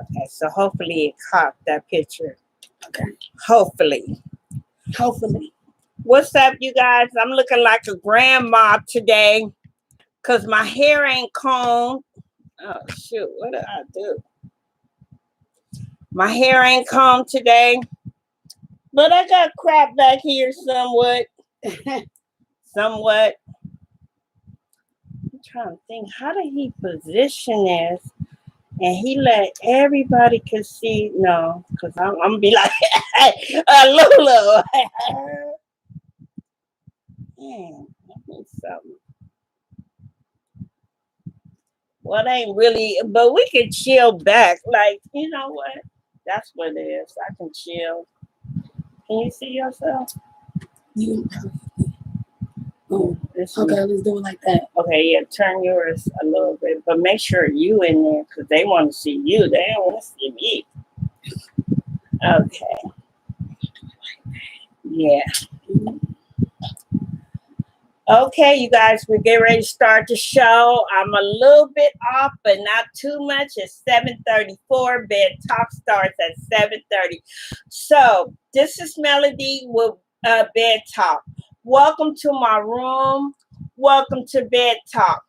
Okay, so hopefully it caught that picture. Okay. Hopefully. What's up, you guys? I'm looking like a grandma today because my hair ain't combed. Oh, shoot. What did I do? My hair ain't combed today. But I got crap back here somewhat. Somewhat. I'm trying to think. How did he position this? And he let everybody can see. No, because I'm going to be like, Lulu. Man, that means something. Well, it ain't really, but we can chill back. Like, you know what? That's what it is. I can chill. Can you see yourself? Oh, okay, let's do it like that. Okay, yeah, turn yours a little bit, but make sure you in there because they want to see you. They don't want to see me. Okay. Yeah. Okay, you guys, we're getting ready to start the show. I'm a little bit off, but not too much. It's 7:34. BedTalk starts at 7:30. So this is Melody with BedTalk. Welcome to my room. Welcome to BedTalk.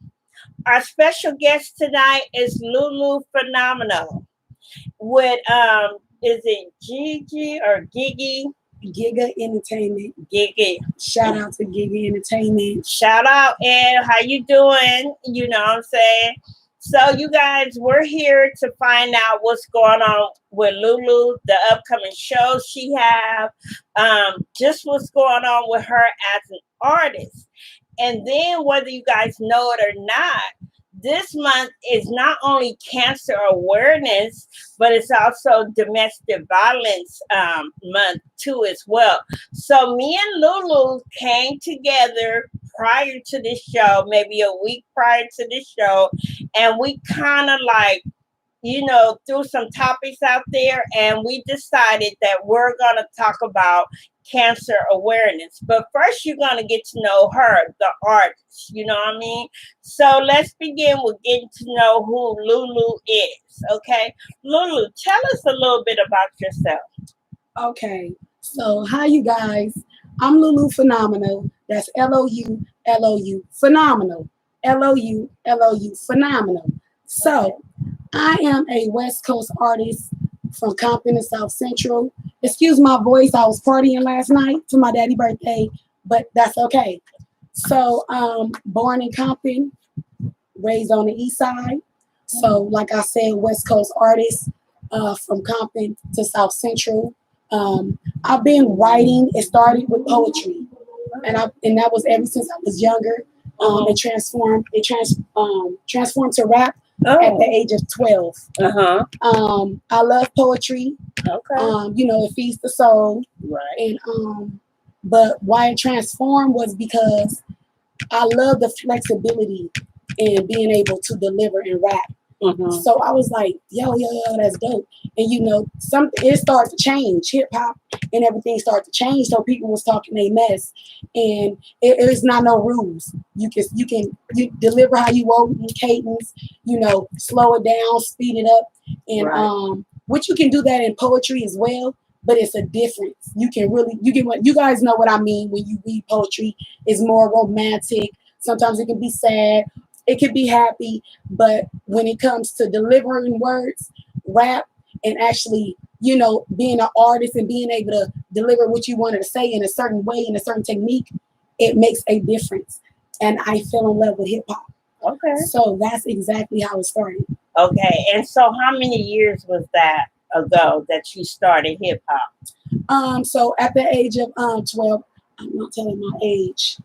Our special guest tonight is Lulu Phenomenal with is it Gigi or Gigi? Giga Entertainment. Gigi. Shout out to Giga Entertainment. Shout out, Ed. How you doing? You know what I'm saying? So you guys, we're here to find out what's going on with Lulu, the upcoming shows she have, just what's going on with her as an artist. And then whether you guys know it or not, this month is not only cancer awareness, but it's also domestic violence month too as well. So me and Lulu came together prior to this show, maybe a week prior to this show, and we kind of like, you know, threw some topics out there, and we decided that we're going to talk about cancer awareness. But first, you're going to get to know her, the artist, you know what I mean? So let's begin with getting to know who Lulu is, okay? Lulu, tell us a little bit about yourself. Okay, so hi, you guys. I'm Lulu Phenomenal. That's L-O-U, Phenomenal. L-O-U, Phenomenal. So I am a West Coast artist from Compton to South Central. Excuse my voice. I was partying last night for my daddy's birthday, but that's okay. So born in Compton, raised on the east side. So like I said, West Coast artist from Compton to South Central. I've been writing. It started with poetry, and that was ever since I was younger. It transformed to rap at the age of 12. I love poetry. Okay. You know, it feeds the soul. Right. And but why it transformed was because I love the flexibility and being able to deliver and rap. So I was like, yo, that's dope. And you know, it started to change. Hip hop and everything started to change. So people was talking a mess, and it's not no rules. You deliver how you want in cadence. You know, slow it down, speed it up, and which you can do that in poetry as well. But it's a difference. You guys know what I mean when you read poetry. It's more romantic. Sometimes it can be sad. It could be happy, but when it comes to delivering words, rap, and actually, you know, being an artist and being able to deliver what you wanted to say in a certain way, in a certain technique, it makes a difference. And I fell in love with hip hop. Okay. So that's exactly how it started. Okay. And so how many years was that ago that you started hip hop? So at the age of 12, I'm not telling my age.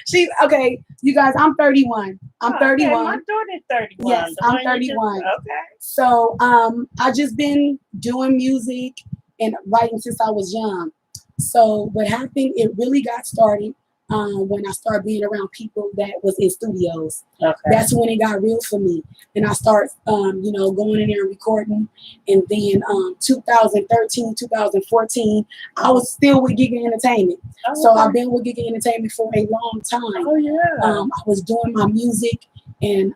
She's okay. You guys, I'm 31. I'm 31. Okay, my daughter's 31. Yes, I'm 31. Okay. So I just been doing music and writing since I was young. So what happened, it really got started when I started being around people that was in studios. Okay. That's when it got real for me. And I started, you know, going in there and recording. And then 2013, 2014, I was still with Giga Entertainment. Oh, so I've been with Giga Entertainment for a long time. Oh, yeah. I was doing my music, and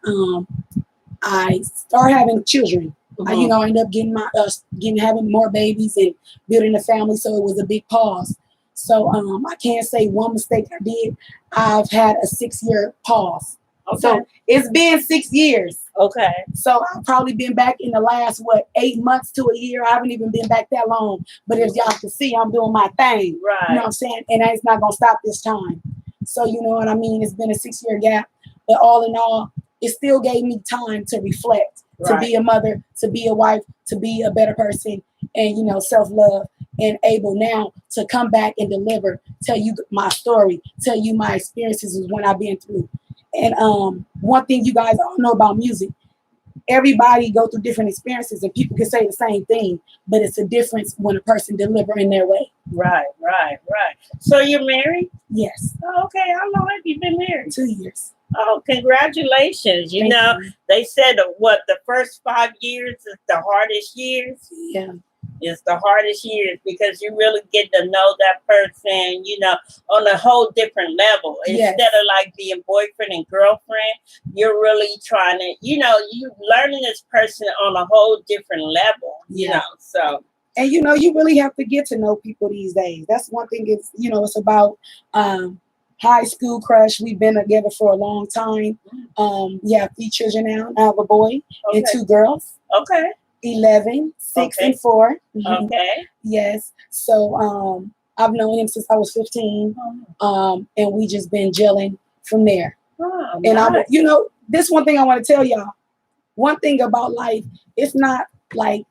I started having children. You know, I ended up having more babies and building a family, so it was a big pause. So I can't say one mistake I did. I've had a 6-year pause. Okay. So it's been 6 years. Okay. So I've probably been back in the last 8 months to a year. I haven't even been back that long. But as y'all can see, I'm doing my thing. Right. You know what I'm saying? And it's not gonna stop this time. So you know what I mean? It's been a 6-year gap. But all in all, it still gave me time to reflect, to be a mother, to be a wife, to be a better person, and, you know, self-love, and able now to come back and deliver, tell you my story, tell you my experiences is what I've been through. And one thing you guys all know about music, everybody go through different experiences, and people can say the same thing, but it's a difference when a person deliver in their way. Right. So you're married? Yes. Oh, okay. How long have you been married? 2 years. Oh, congratulations. You know, they said the first 5 years is the hardest years? Yeah. It's the hardest years because you really get to know that person, you know, on a whole different level. Instead of like being boyfriend and girlfriend, you're really trying to, you know, you learning this person on a whole different level, you know, so. And, you know, you really have to get to know people these days. That's one thing. It's, you know, it's about high school crush. We've been together for a long time. We have 3 children now. I have a boy and 2 girls. Okay. 11, 6, and 4. Okay. Yes. So I've known him since I was 15. And we just been gelling from there. Oh, and nice. you know, this one thing I want to tell y'all. One thing about life, it's not like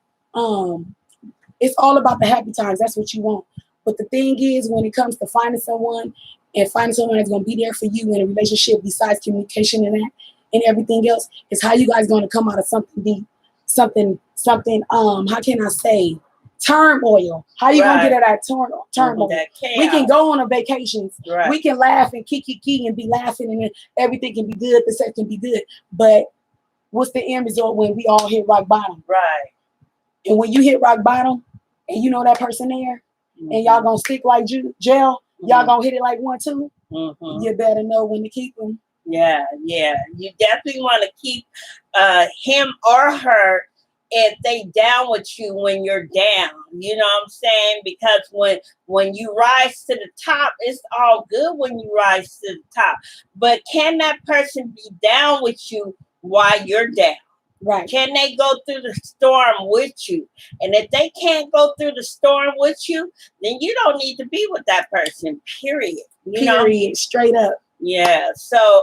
it's all about the happy times. That's what you want. But the thing is, when it comes to finding someone that's going to be there for you in a relationship, besides communication and that and everything else, is how you guys going to come out of something deep, something. How can I say? Turmoil. How you gonna get at that turmoil? We can go on a vacations. Right. We can laugh and kiki and be laughing, and everything can be good. The sex can be good. But what's the end result when we all hit rock bottom? Right. And when you hit rock bottom, and you know that person there, and y'all gonna stick like gel, y'all gonna hit it like 1, 2. You better know when to keep them. Yeah. You definitely want to keep him or her if they down with you when you're down. You know what I'm saying? Because when you rise to the top, it's all good when you rise to the top. But can that person be down with you while you're down? Right. Can they go through the storm with you? And if they can't go through the storm with you, then you don't need to be with that person, period. You know? Straight up. Yeah. So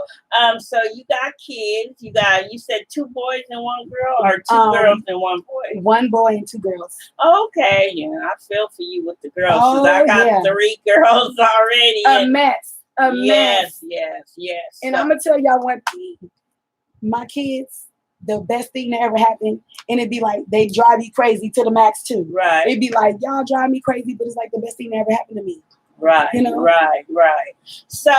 you got kids. You said 2 boys and 1 girl, or 2 girls and 1 boy? 1 boy and 2 girls. Okay. Yeah, I feel for you with the girls, because I got 3 girls already. A mess. Yes. And I'm gonna tell y'all one thing. My kids, the best thing that ever happened, and it'd be like they drive you crazy to the max too. Right. It'd be like, y'all drive me crazy, but it's like the best thing that ever happened to me. Right. You know? Right. So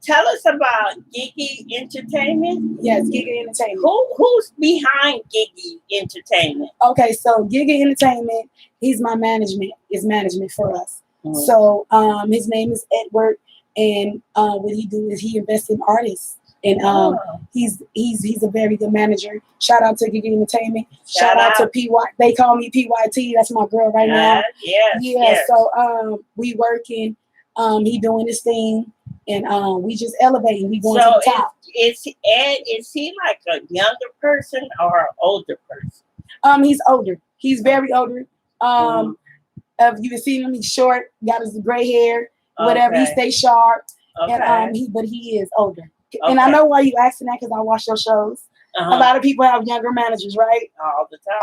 tell us about Giggy Entertainment. Yes, Giggy Entertainment. Who's behind Giggy Entertainment? Okay, so Giggy Entertainment, he's my management. Is management for us. So his name is Edward, and what he do is he invests in artists. And he's a very good manager. Shout out to Giggy Entertainment. Shout out to PY. They call me PYT. That's my girl right now. Yes. So we working. He doing his thing, and we just elevating. We going to the top. Is he like a younger person or an older person? He's older. He's very older. If you can see him, he's short. Got his gray hair. Whatever. He stays sharp. Okay. And but he is older. Okay. And I know why you asking that, because I watch your shows. A lot of people have younger managers, right?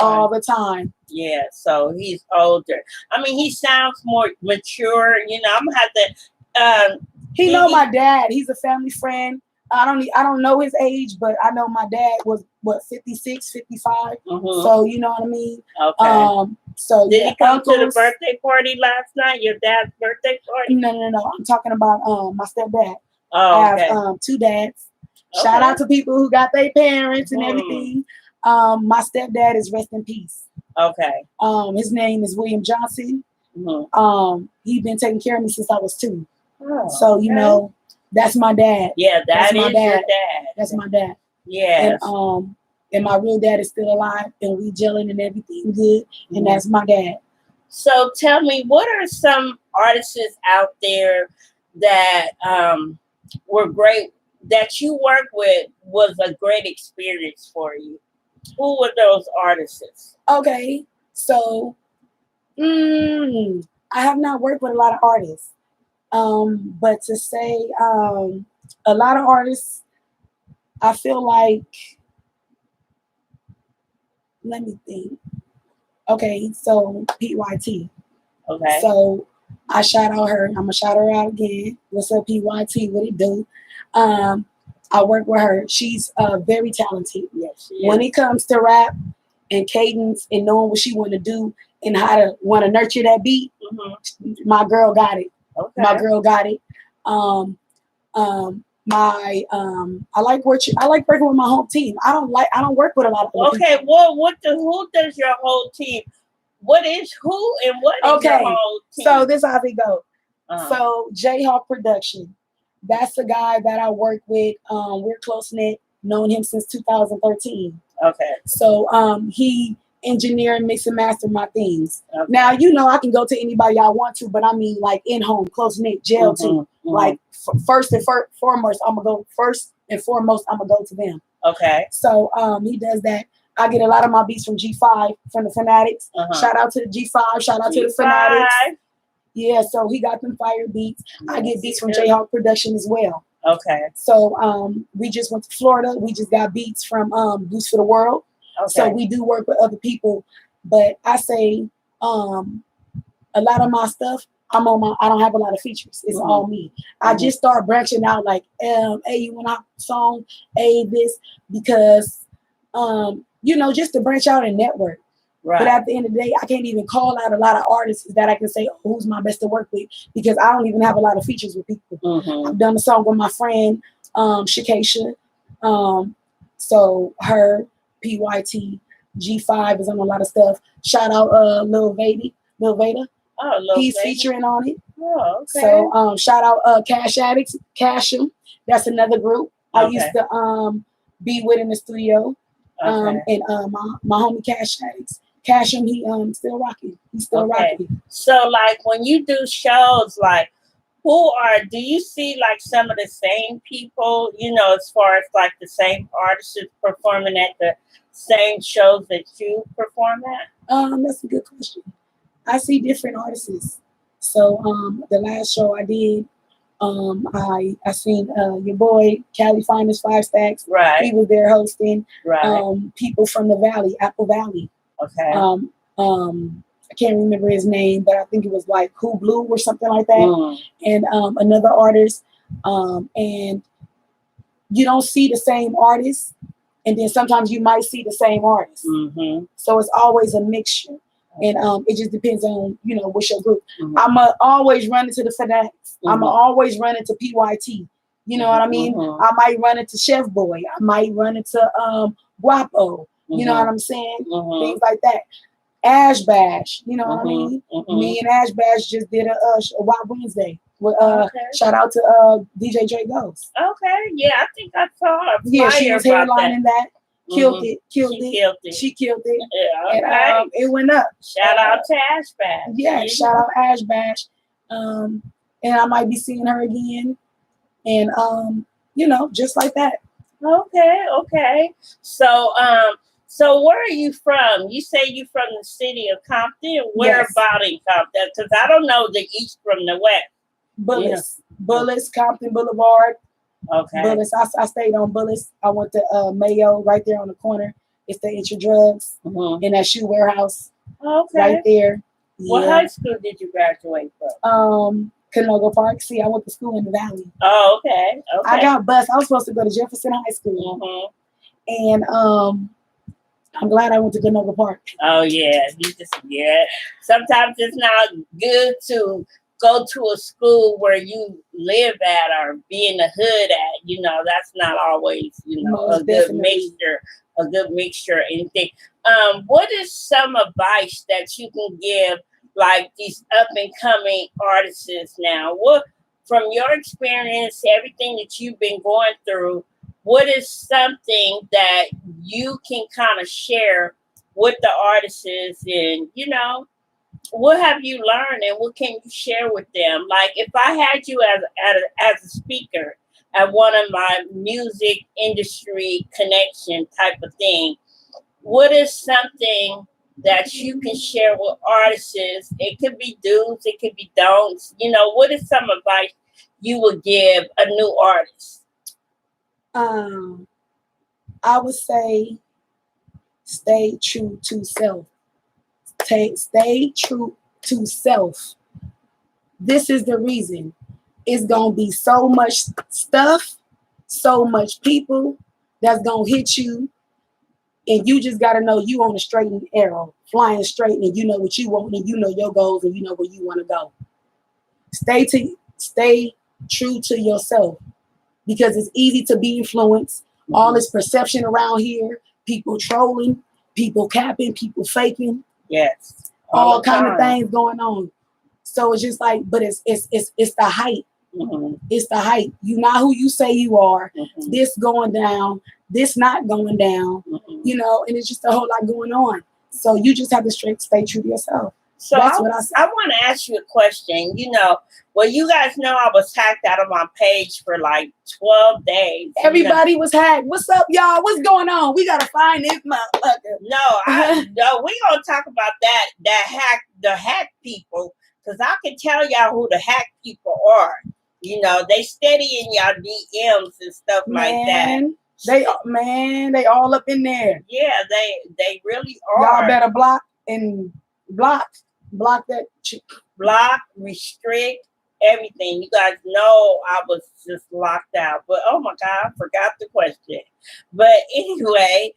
All the time. Yeah, so he's older. I mean, he sounds more mature. You know, I'm gonna have to. He know my dad. He's a family friend. I don't know his age, but I know my dad was 56, 55. So you know what I mean. Okay. So did he come to the birthday party last night? Your dad's birthday party? No. I'm talking about my stepdad. Oh, okay. I have 2 dads. Shout out to people who got their parents and everything. My stepdad is rest in peace. Okay. His name is William Johnson. He's been taking care of me since I was 2. So you know, that's my dad. Yeah, that's my dad. Your dad. That's my dad. Yeah. and my real dad is still alive, and we gelling and everything good, and that's my dad. So tell me, what are some artists out there that were great, that you work with, was a great experience for you? Who were those artists? Okay, so I have not worked with a lot of artists, but to say a lot of artists, I feel like, let me think. Okay, so PYT. Okay. So I shout out her. I'm gonna shout her out again. What's up, PYT? What it do? I work with her. She's very talented. Yes, she when is. it comes to rap and cadence and knowing what she want to do and how to want to nurture that beat, my girl got it. Okay. My girl got it. I like working with my home team. I don't work with a lot of other Okay, people. well, who does your whole team? What is who and what is your whole team? So this how it go. So Jayhawk Production. That's the guy that I work with. We're close knit, known him since 2013. Okay. So he engineer and mix and master my things. Okay. Now I can go to anybody I want to, but I mean like in home, close knit, jail too. Like first and foremost, I'm gonna go to them. Okay. So he does that. I get a lot of my beats from G5, from the Fanatics. Shout out to the G5. Shout out to the Fanatics. Yeah, so he got them fire beats. I get beats from Jayhawk Production as well. Okay. So we just went to Florida. We just got beats from Boost for the World. Okay. So we do work with other people, but I say a lot of my stuff, I don't have a lot of features. It's all me. I just start branching out like, hey, you want a song? Hey, this, because just to branch out and network. Right. But at the end of the day, I can't even call out a lot of artists that I can say, oh, who's my best to work with, because I don't even have a lot of features with people. I've done a song with my friend, Shakesha. So her, PYT, G5 is on a lot of stuff. Shout out Lil Veda. Oh, he's featuring on it. Oh, okay. So shout out Cash Addicts, Cash'em. That's another group I used to be with in the studio. And my homie Cash Addicts. Cash'em, he still rocking. He's still rocking. So like when you do shows, like do you see like some of the same people, as far as like the same artists performing at the same shows that you perform at? That's a good question. I see different artists. So the last show I did, I seen your boy Cali Finest 5 Stacks. Right. He was there hosting. Right. People from the Valley, Apple Valley. Okay. I can't remember his name, but I think it was like Who Blue or something like that. And another artist. And you don't see the same artist, and then sometimes you might see the same artist. So it's always a mixture. And it just depends on, what's your group. I'ma always run into the Fanatics. I'ma always run into PYT. You know what I mean? I might run into Chef Boy. I might run into Guapo. You know what I'm saying? Things like that. Ash Bash. You know what I mean? Me and Ash Bash just did a Wild Wednesday. With, shout out to DJ Dre Ghost. Okay. Yeah, I think I saw her. Yeah, she was headlining that. Killed it. She killed it. Yeah, and it went up. Shout out to Ash Bash. Yeah, shout out Ash Bash. And I might be seeing her again. And just like that. Okay. So where are you from? You say you from the city of Compton. Where about in Compton? Because I don't know the east from the west. Bullis, Compton Boulevard. Okay. Bullis. I stayed on Bullis. I went to Mayo right there on the corner. It's the Intra Drugs in that shoe warehouse. Okay. Right there. What high school did you graduate from? Canoga Park. See, I went to school in the Valley. Oh, okay. I got bused. I was supposed to go to Jefferson High School. And I'm glad I went to Canoga Park. Oh, yeah. Sometimes it's not good to go to a school where you live at or be in the hood at. That's not always, a good mixture. Anything. What is some advice that you can give, like these up and coming artists now? What, from your experience, everything that you've been going through, what is something that you can kind of share with the artists, and what have you learned and what can you share with them? Like if I had you as a speaker at one of my music industry connection type of thing, what is something that you can share with artists? It could be do's, it could be don'ts. What is some advice you would give a new artist? I would say stay true to self. Stay true to self. This is the reason. It's going to be so much stuff, so much people that's going to hit you. And you just got to know you on a straight and arrow, flying straight, and you know what you want, and you know your goals, and you know where you want to go. Stay true to yourself, because it's easy to be influenced. Mm-hmm. All this perception around here, people trolling, people capping, people faking. Yes. All kind of things going on. So it's just like, but it's the hype. Mm-hmm. It's the hype. You're not who you say you are. Mm-hmm. This going down, this not going down, mm-hmm. And it's just a whole lot going on. So you just have to stay true to yourself. So I want to ask you a question. Well, you guys know I was hacked out of my page for like 12 days. Everybody was hacked. What's up, y'all? What's going on? We got to find this motherfucker. No, we going to talk about the hack people, because I can tell y'all who the hack people are. They steady in y'all DMs and stuff like that. They all up in there. Yeah, they really are. Y'all better block that chick. Block, restrict, everything. You guys know I was just locked out. But oh my God, I forgot the question. But anyway,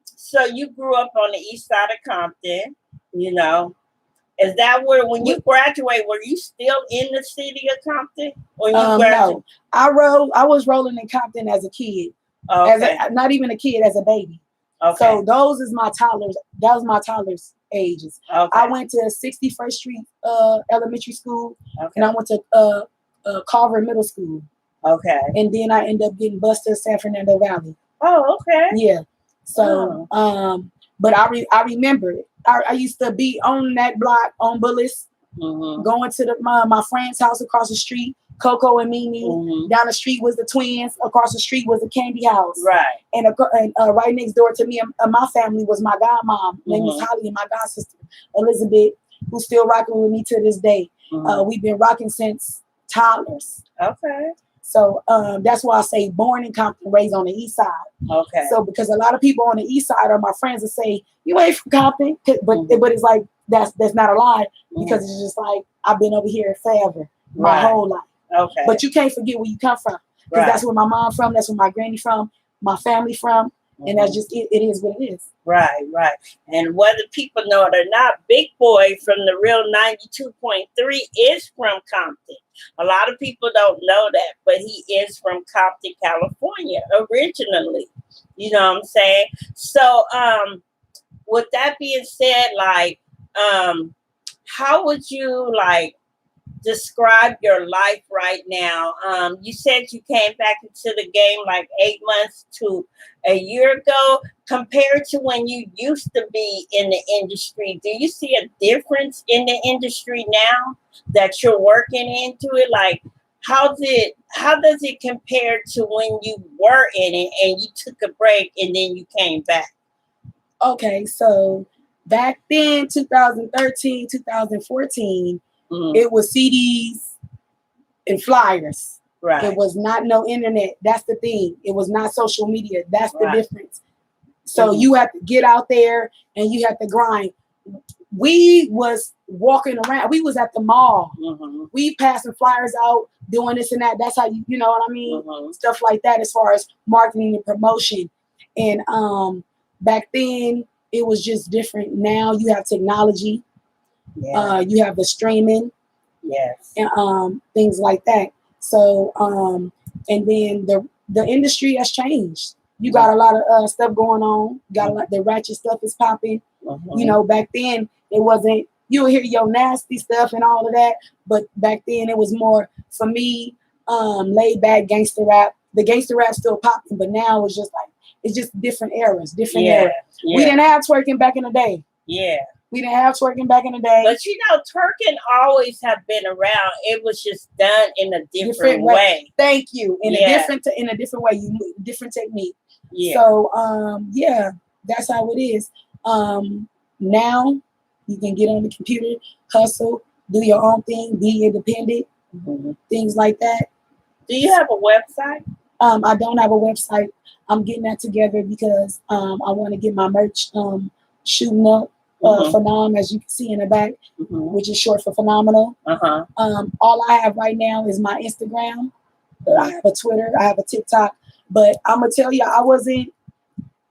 so you grew up on the east side of Compton, Is that where, when you graduate, were you still in the city of Compton? When you no, I was rolling in Compton as a kid. Okay. Not even a kid, as a baby. Okay. So those is my toddlers. That was my toddlers ages. Okay. I went to 61st Street Elementary School, and I went to Carver Middle School. Okay. And then I ended up getting bused to San Fernando Valley. Oh, okay. Yeah. So, but I remember it. I used to be on that block on Bullis, mm-hmm. going to my friend's house across the street, Coco and Mimi. Mm-hmm. Down the street was the twins. Across the street was the candy house. Right. And right next door to me and my family was my godmom. Mm-hmm. Name was Holly, and my god sister Elizabeth, who's still rocking with me to this day. Mm-hmm. We've been rocking since toddlers. Okay. So that's why I say born in Compton, raised on the east side. Okay. So because a lot of people on the east side are my friends that say, you ain't from Compton, but mm-hmm. but it's like that's not a lie, because mm-hmm. it's just like I've been over here forever, my whole life. Okay. But you can't forget where you come from, because that's where my mom from, that's where my granny from, my family from, mm-hmm. and that's just it is what it is. Right. And whether people know it or not, Big Boy from the Real 92.3 is from Compton. A lot of people don't know that, but he is from Compton, California, originally. You know what I'm saying? So, with that being said, like, how would you describe your life right now? You said you came back into the game like 8 months to a year ago. Compared to when you used to be in the industry, do you see a difference in the industry now that you're working into it? Like, how does it compare to when you were in it and you took a break and then you came back? Okay, so back then, 2013, 2014, mm-hmm. it was CDs and flyers. Right. It was not no internet. That's the thing. It was not social media. That's the difference. So mm-hmm. you have to get out there and you have to grind. We was walking around. We was at the mall. Mm-hmm. We passing flyers out, doing this and that. That's how you know what I mean? Mm-hmm. Stuff like that as far as marketing and promotion. And back then, it was just different. Now you have technology. Yeah. You have the streaming. Yes. And things like that. So, and then the industry has changed. You got a lot of stuff going on. Got a lot, the ratchet stuff is popping. Mm-hmm. Back then it wasn't. You would hear your nasty stuff and all of that, but back then it was more, for me, laid back gangster rap. the gangster rap still popping, but now it's just different eras, different eras. Yeah. We didn't have twerking back in the day. Yeah. We didn't have twerking back in the day. But twerking always have been around. It was just done in a different way. Thank you. In a different way. Different technique. Yeah. So that's how it is. Now you can get on the computer, hustle, do your own thing, be independent, things like that. Do you have a website? I don't have a website. I'm getting that together because I want to get my merch shooting up. Phenom, as you can see in the back, which is short for phenomenal. All I have right now is my Instagram. I have a Twitter. I have a TikTok. But I'm gonna tell you, I wasn't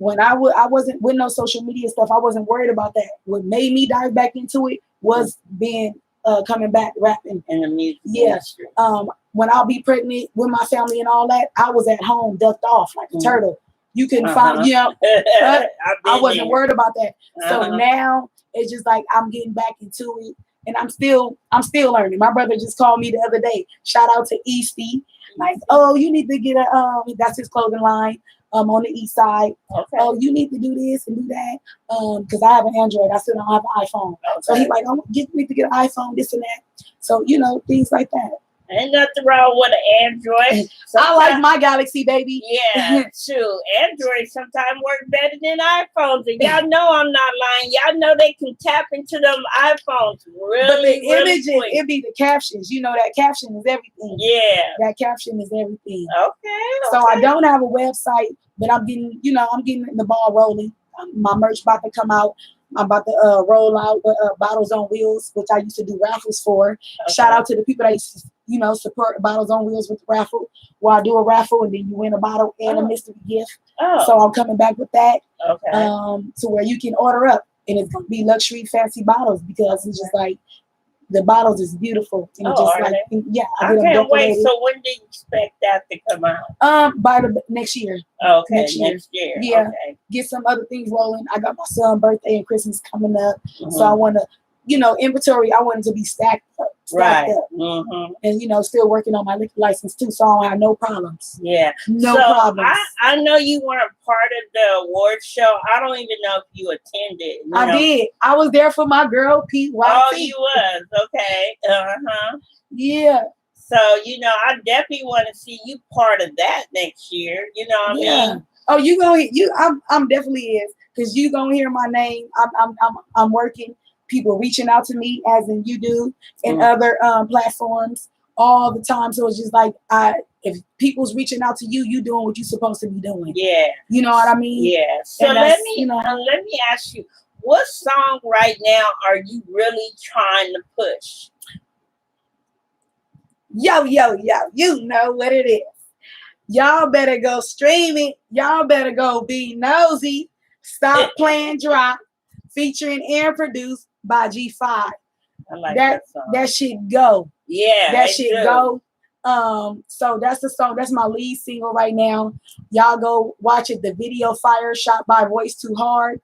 with no social media stuff. I wasn't worried about that. What made me dive back into it was being coming back rapping in the music industry. When I'll be pregnant with my family and all that, I was at home ducked off like a turtle. You can find, I wasn't worried about that. So now it's just like I'm getting back into it, and I'm still learning. My brother just called me the other day. Shout out to Easty. Like, oh, you need to get that's his clothing line on the east side. Okay. Oh, you need to do this and do that. Because I have an Android. I still don't have an iPhone. Okay. So he's like, oh, you need to get an iPhone, this and that. So, things like that. Ain't nothing wrong with an Android. I like my Galaxy, baby. Yeah, true. Android sometimes work better than iPhones. And y'all know I'm not lying. Y'all know they can tap into them iPhones really, but the images, quick. It be the captions. That caption is everything. Yeah. That caption is everything. Okay. So I don't have a website, but I'm getting the ball rolling. My merch about to come out. I'm about to roll out Bottles on Wheels, which I used to do raffles for. Okay. Shout out to the people that used to, support Bottles on Wheels with the raffle. Where I do a raffle and then you win a bottle and a mystery gift. Oh. So I'm coming back with that. Okay. To where you can order up, and it's gonna be luxury, fancy bottles because it's just like the bottles is beautiful. And I can't wait. So when do you expect that to come out? By the next year. Okay, next year. Yeah. Okay. Get some other things rolling. I got my son's birthday and Christmas coming up, so I want to, inventory. I want it to be stacked up. And still working on my liquor license too, so I don't have no problems. Yeah, no problems. I know you weren't part of the award show. I don't even know if you attended. I did. I was there for my girl Pete. Oh, you was okay. Yeah. So I definitely want to see you part of that next year. You know what I mean? Oh, you gonna I'm definitely is, because you gonna hear my name. I'm working. People reaching out to me, as in you do, and other platforms all the time. So it's just like if people's reaching out to you, you doing what you're supposed to be doing. Yeah, you know what I mean. Yeah. So let me ask you, what song right now are you really trying to push? Yo, you know what it is. Y'all better go stream it. Y'all better go be nosy. Stop Playing Drop, featuring and produced by G5. I like that song. That shit go. Yeah, that shit go. So that's the song. That's my lead single right now. Y'all go watch it. The video fire, shot by Voice Too Hard.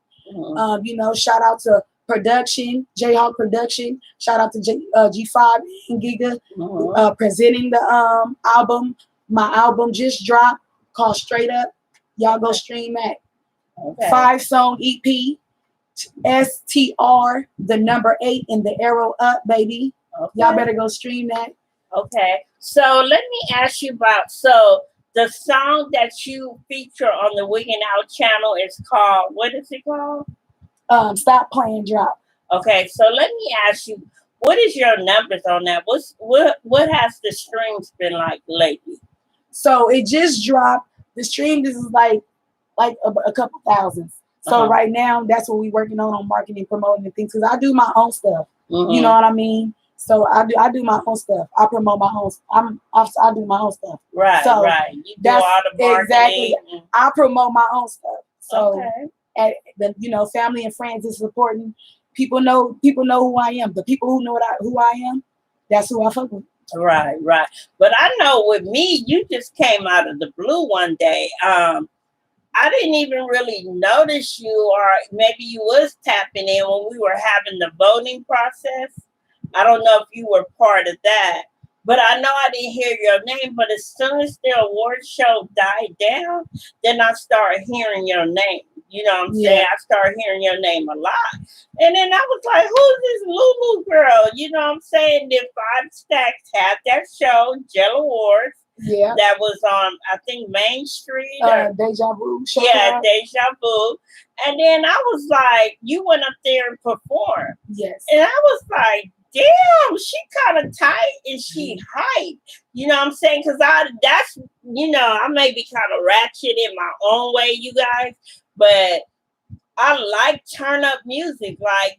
Shout out to production, Jayhawk Production. Shout out to G5 and Giga presenting the album. My album just dropped called Straight Up. Y'all go stream that. Okay. 5-song EP. STR, the number 8 in the arrow up, baby. Okay. Y'all better go stream that. Okay. So let me ask you about the song that you feature on the Wigginnoutradio channel is called, what is it called? Stop Playing Drop. Okay, so let me ask you, what is your numbers on that? What has the streams been like lately? So it just dropped. The stream, this is like a couple thousands. So right now, that's what we're working on marketing, promoting, and things. Because I do my own stuff. You know what I mean? So I do my own stuff. I promote my own. I do my own stuff. Right. So right. You do all the marketing. Exactly. I promote my own stuff. So at the family and friends is supporting. People know who I am. The people who know who I am, that's who I fuck with. Right. But I know with me, you just came out of the blue one day. I didn't even really notice you, or maybe you was tapping in when we were having the voting process. I don't know if you were part of that, but I know I didn't hear your name. But as soon as the award show died down, then I started hearing your name. You know what I'm saying? I started hearing your name a lot. And then I was like, who's this Lulu girl? You know what I'm saying? Then Five Stacks had that show, Jello Awards. Yeah. That was on, I think, Main Street. Deja Vu. Yeah, Deja Vu. And then I was like, you went up there and performed. Yes. And I was like, damn, she kind of tight and she hype. You know what I'm saying? Because that's, I may be kind of ratchet in my own way, you guys, but I like turn up music. Like,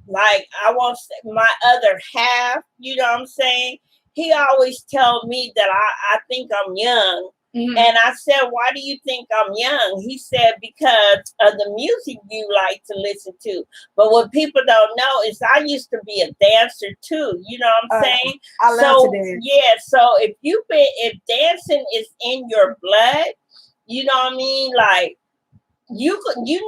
like I want my other half, you know what I'm saying? He always tell me that I think I'm young. Mm-hmm. And I said, why do you think I'm young? He said, because of the music you like to listen to. But what people don't know is I used to be a dancer too. You know what I'm saying? I love to dance. Yeah. So if dancing is in your blood, you know what I mean? Like, you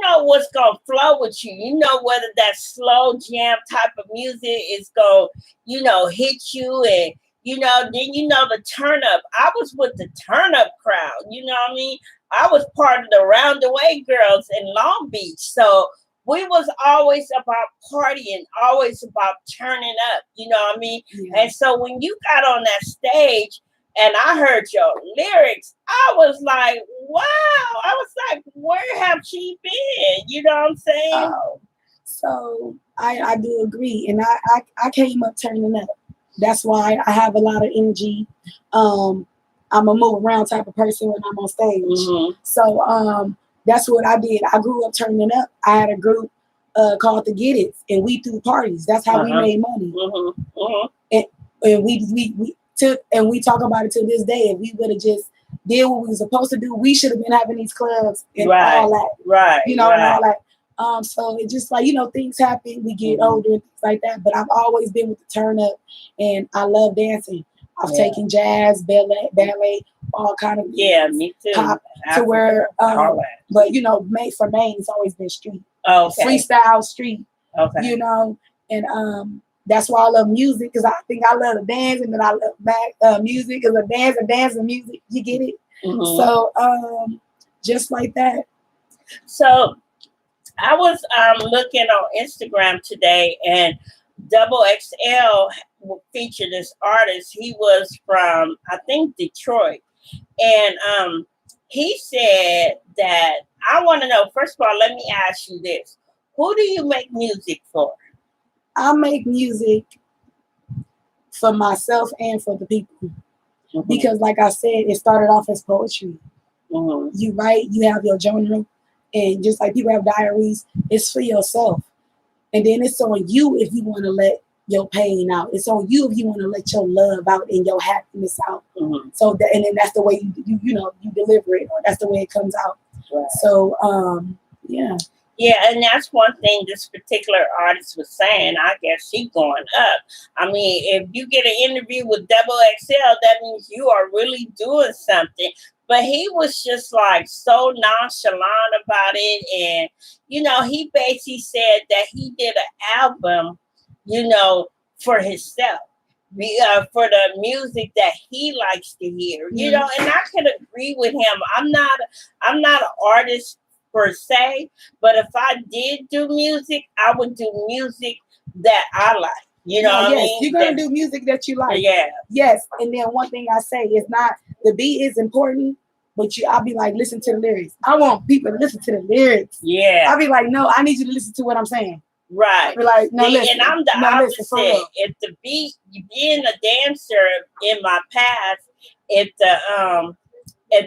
know what's gonna flow with you. You know whether that slow jam type of music is gonna, hit you, and then the turn up. I was with the turn up crowd. You know what I mean? I was part of the Round the Way girls in Long Beach, so we was always about partying, always about turning up. You know what I mean? Yeah. And so when you got on that stage, and I heard your lyrics, I was like, wow. I was like, where have she been? You know what I'm saying? So I do agree. And I came up turning up. That's why I have a lot of energy. I'm a move around type of person when I'm on stage. Mm-hmm. So that's what I did. I grew up turning up. I had a group called The Get It, and we threw parties. That's how we made money. Mm-hmm. Mm-hmm. And we talk about it to this day. If we would have just did what we were supposed to do, we should have been having these clubs and all that. Right. And all that. So it's just like, things happen. We get older and things like that. But I've always been with the turn up, and I love dancing. I've taken jazz, ballet, all kind of me too. Pop to where, but made for Maine, it's always been street. Okay. Freestyle street. Okay. And that's why I love music, because I think I love to dance, and then I love music because I dance and music. You get it? Mm-hmm. So just like that. So I was looking on Instagram today, and Double XL featured this artist. He was from, I think, Detroit, and he said that, I want to know, first of all, let me ask you this: who do you make music for? I make music for myself and for the people. Mm-hmm. Because like I said, it started off as poetry. Mm-hmm. You write, you have your journal, and just like people have diaries, it's for yourself. And then it's on you if you want to let your pain out. It's on you if you want to let your love out and your happiness out. Mm-hmm. So and then that's the way you deliver it, or that's the way it comes out. Right. So yeah. Yeah, and that's one thing this particular artist was saying. I guess she's going up. I mean, if you get an interview with Double XL, that means you are really doing something. But he was just like so nonchalant about it. And, he basically said that he did an album, for himself. For the music that he likes to hear, and I can agree with him. I'm not an artist per se, but if I did do music, I would do music that I like. You know what I mean? You're gonna do music that you like. Yeah. Yes. And then one thing I say is not the beat is important, but I'll be like, listen to the lyrics. I want people to listen to the lyrics. Yeah. I'll be like, no, I need you to listen to what I'm saying. Right. I'll be like, no, listen. And I'm the opposite. If the beat, being a dancer in my past, if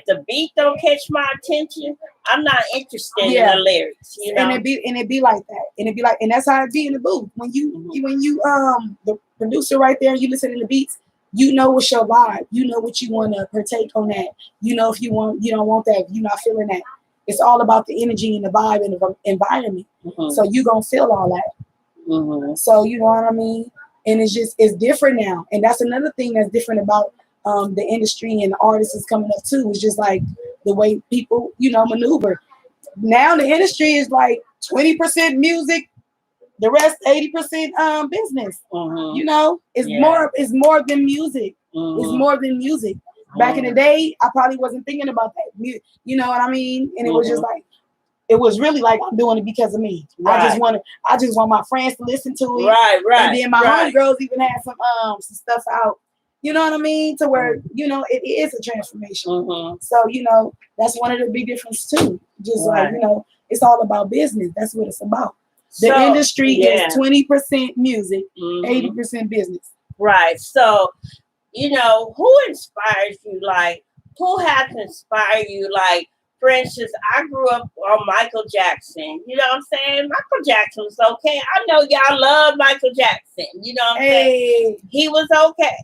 the beat don't catch my attention, I'm not interested in the lyrics. And it be like that. And that's how it be in the booth. When you the producer right there, you listen to the beats, what's your vibe. You know what you want to partake on that. If you don't want that, if you're not feeling that. It's all about the energy and the vibe and the environment. Mm-hmm. So you gonna feel all that. Mm-hmm. So you know what I mean? And it's different now. And that's another thing that's different about the industry and the artists is coming up too. It's just like the way people, maneuver. Now the industry is like 20% music, The rest 80% business. You know, it's more than music. It's more than music. Back in the day, I probably wasn't thinking about that. You know what I mean? And it was just like, it was really like I'm doing it because of me. Right. I just want my friends to listen to it. Right. And then my homegirls even had some stuff out. You know what I mean? To where, you know, it is a transformation. So, you know, that's one of the big differences too. Just like, you know, it's all about business. That's what it's about. The industry is 20% music, 80% business. Right. So, you know, who inspires you? Like, who has inspired you? Like, for instance, I grew up on Michael Jackson. You know what I'm saying? Michael Jackson was okay. I know y'all love Michael Jackson. You know what I'm saying? He was okay.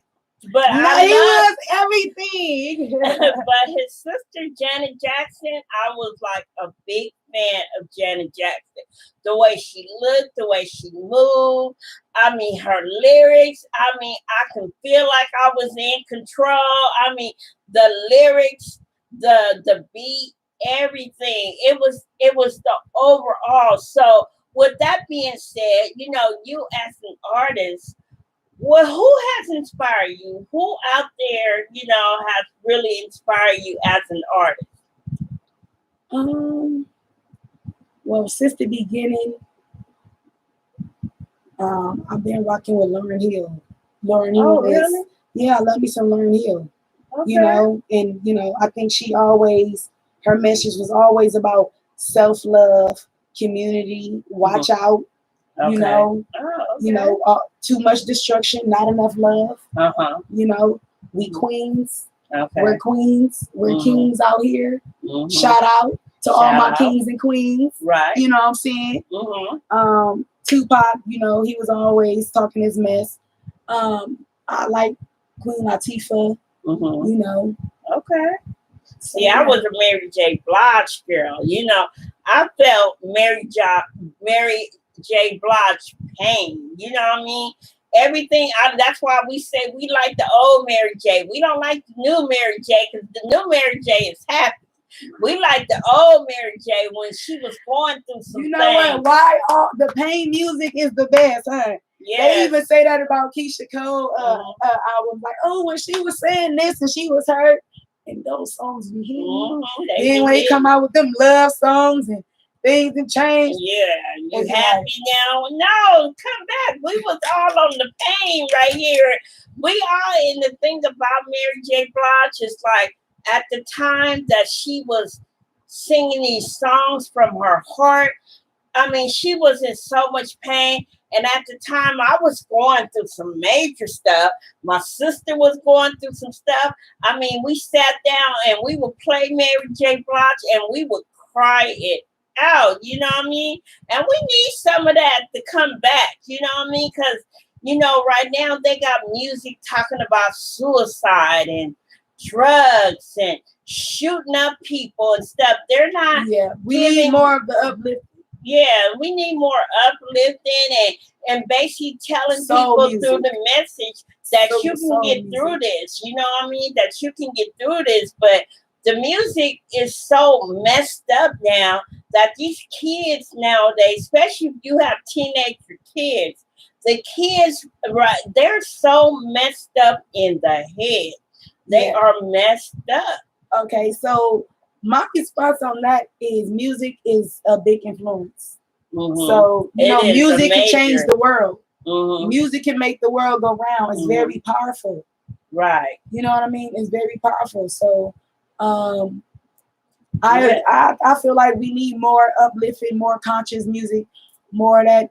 But he was everything. But his sister, Janet Jackson, I was like a big fan of Janet Jackson. The way she looked, the way she moved. I mean, her lyrics. I mean, I can feel like I was in control. I mean, the lyrics, the beat, everything. It was the overall. So with that being said, you know, you as an artist, well, who has inspired you? Who out there, you know, has really inspired you as an artist? Well, since the beginning, I've been rocking with Lauryn Hill. Lauryn Hill really? Yeah, I love me some Lauryn Hill. Okay. You know, and you know, I think her message was always about self-love, community, watch out. Okay. You know, you know, too much destruction, not enough love. You know, we queens. Okay. We're queens. We're kings out here. Shout out to all my kings and queens. Right. You know what I'm saying? Tupac, you know, he was always talking his mess. I like Queen Latifah. You know. Okay. So, I was a Mary J. Blige girl. You know, I felt Mary J. Blige pain. You know what I mean? Everything. That's why we say we like the old Mary J. We don't like the new Mary J because the new Mary J is happy. We like the old Mary J when she was going through some things. You know what? Why all the pain music is the best, huh? Yeah. They even say that about Keisha Cole album. Like, oh, when she was saying this and she was hurt, and those songs be hitting. Then when they come out with them love songs and things have changed. Yeah, you happy now? No, come back. We was all on the pain right here. We are in the thing about Mary J. Blige is like at the time that she was singing these songs from her heart. I mean, she was in so much pain. And at the time, I was going through some major stuff. My sister was going through some stuff. I mean, we sat down and we would play Mary J. Blige and we would cry it out. You know what I mean? And we need some of that to come back. You know what I mean? Because, you know, right now they got music talking about suicide and drugs and shooting up people and stuff. They're not. Yeah, we need more of the uplift. Yeah, we need more uplifting and basically telling people through the message that you can get through this. You know what I mean? That you can get through this. But the music is so messed up now that these kids nowadays, especially if you have teenager kids, the kids, right, they're so messed up in the head. They are messed up. Okay, so my response on that is music is a big influence. So, you know, music can change the world. Music can make the world go round. It's very powerful. Right. You know what I mean? It's very powerful. So I feel like we need more uplifting, more conscious music, more of that,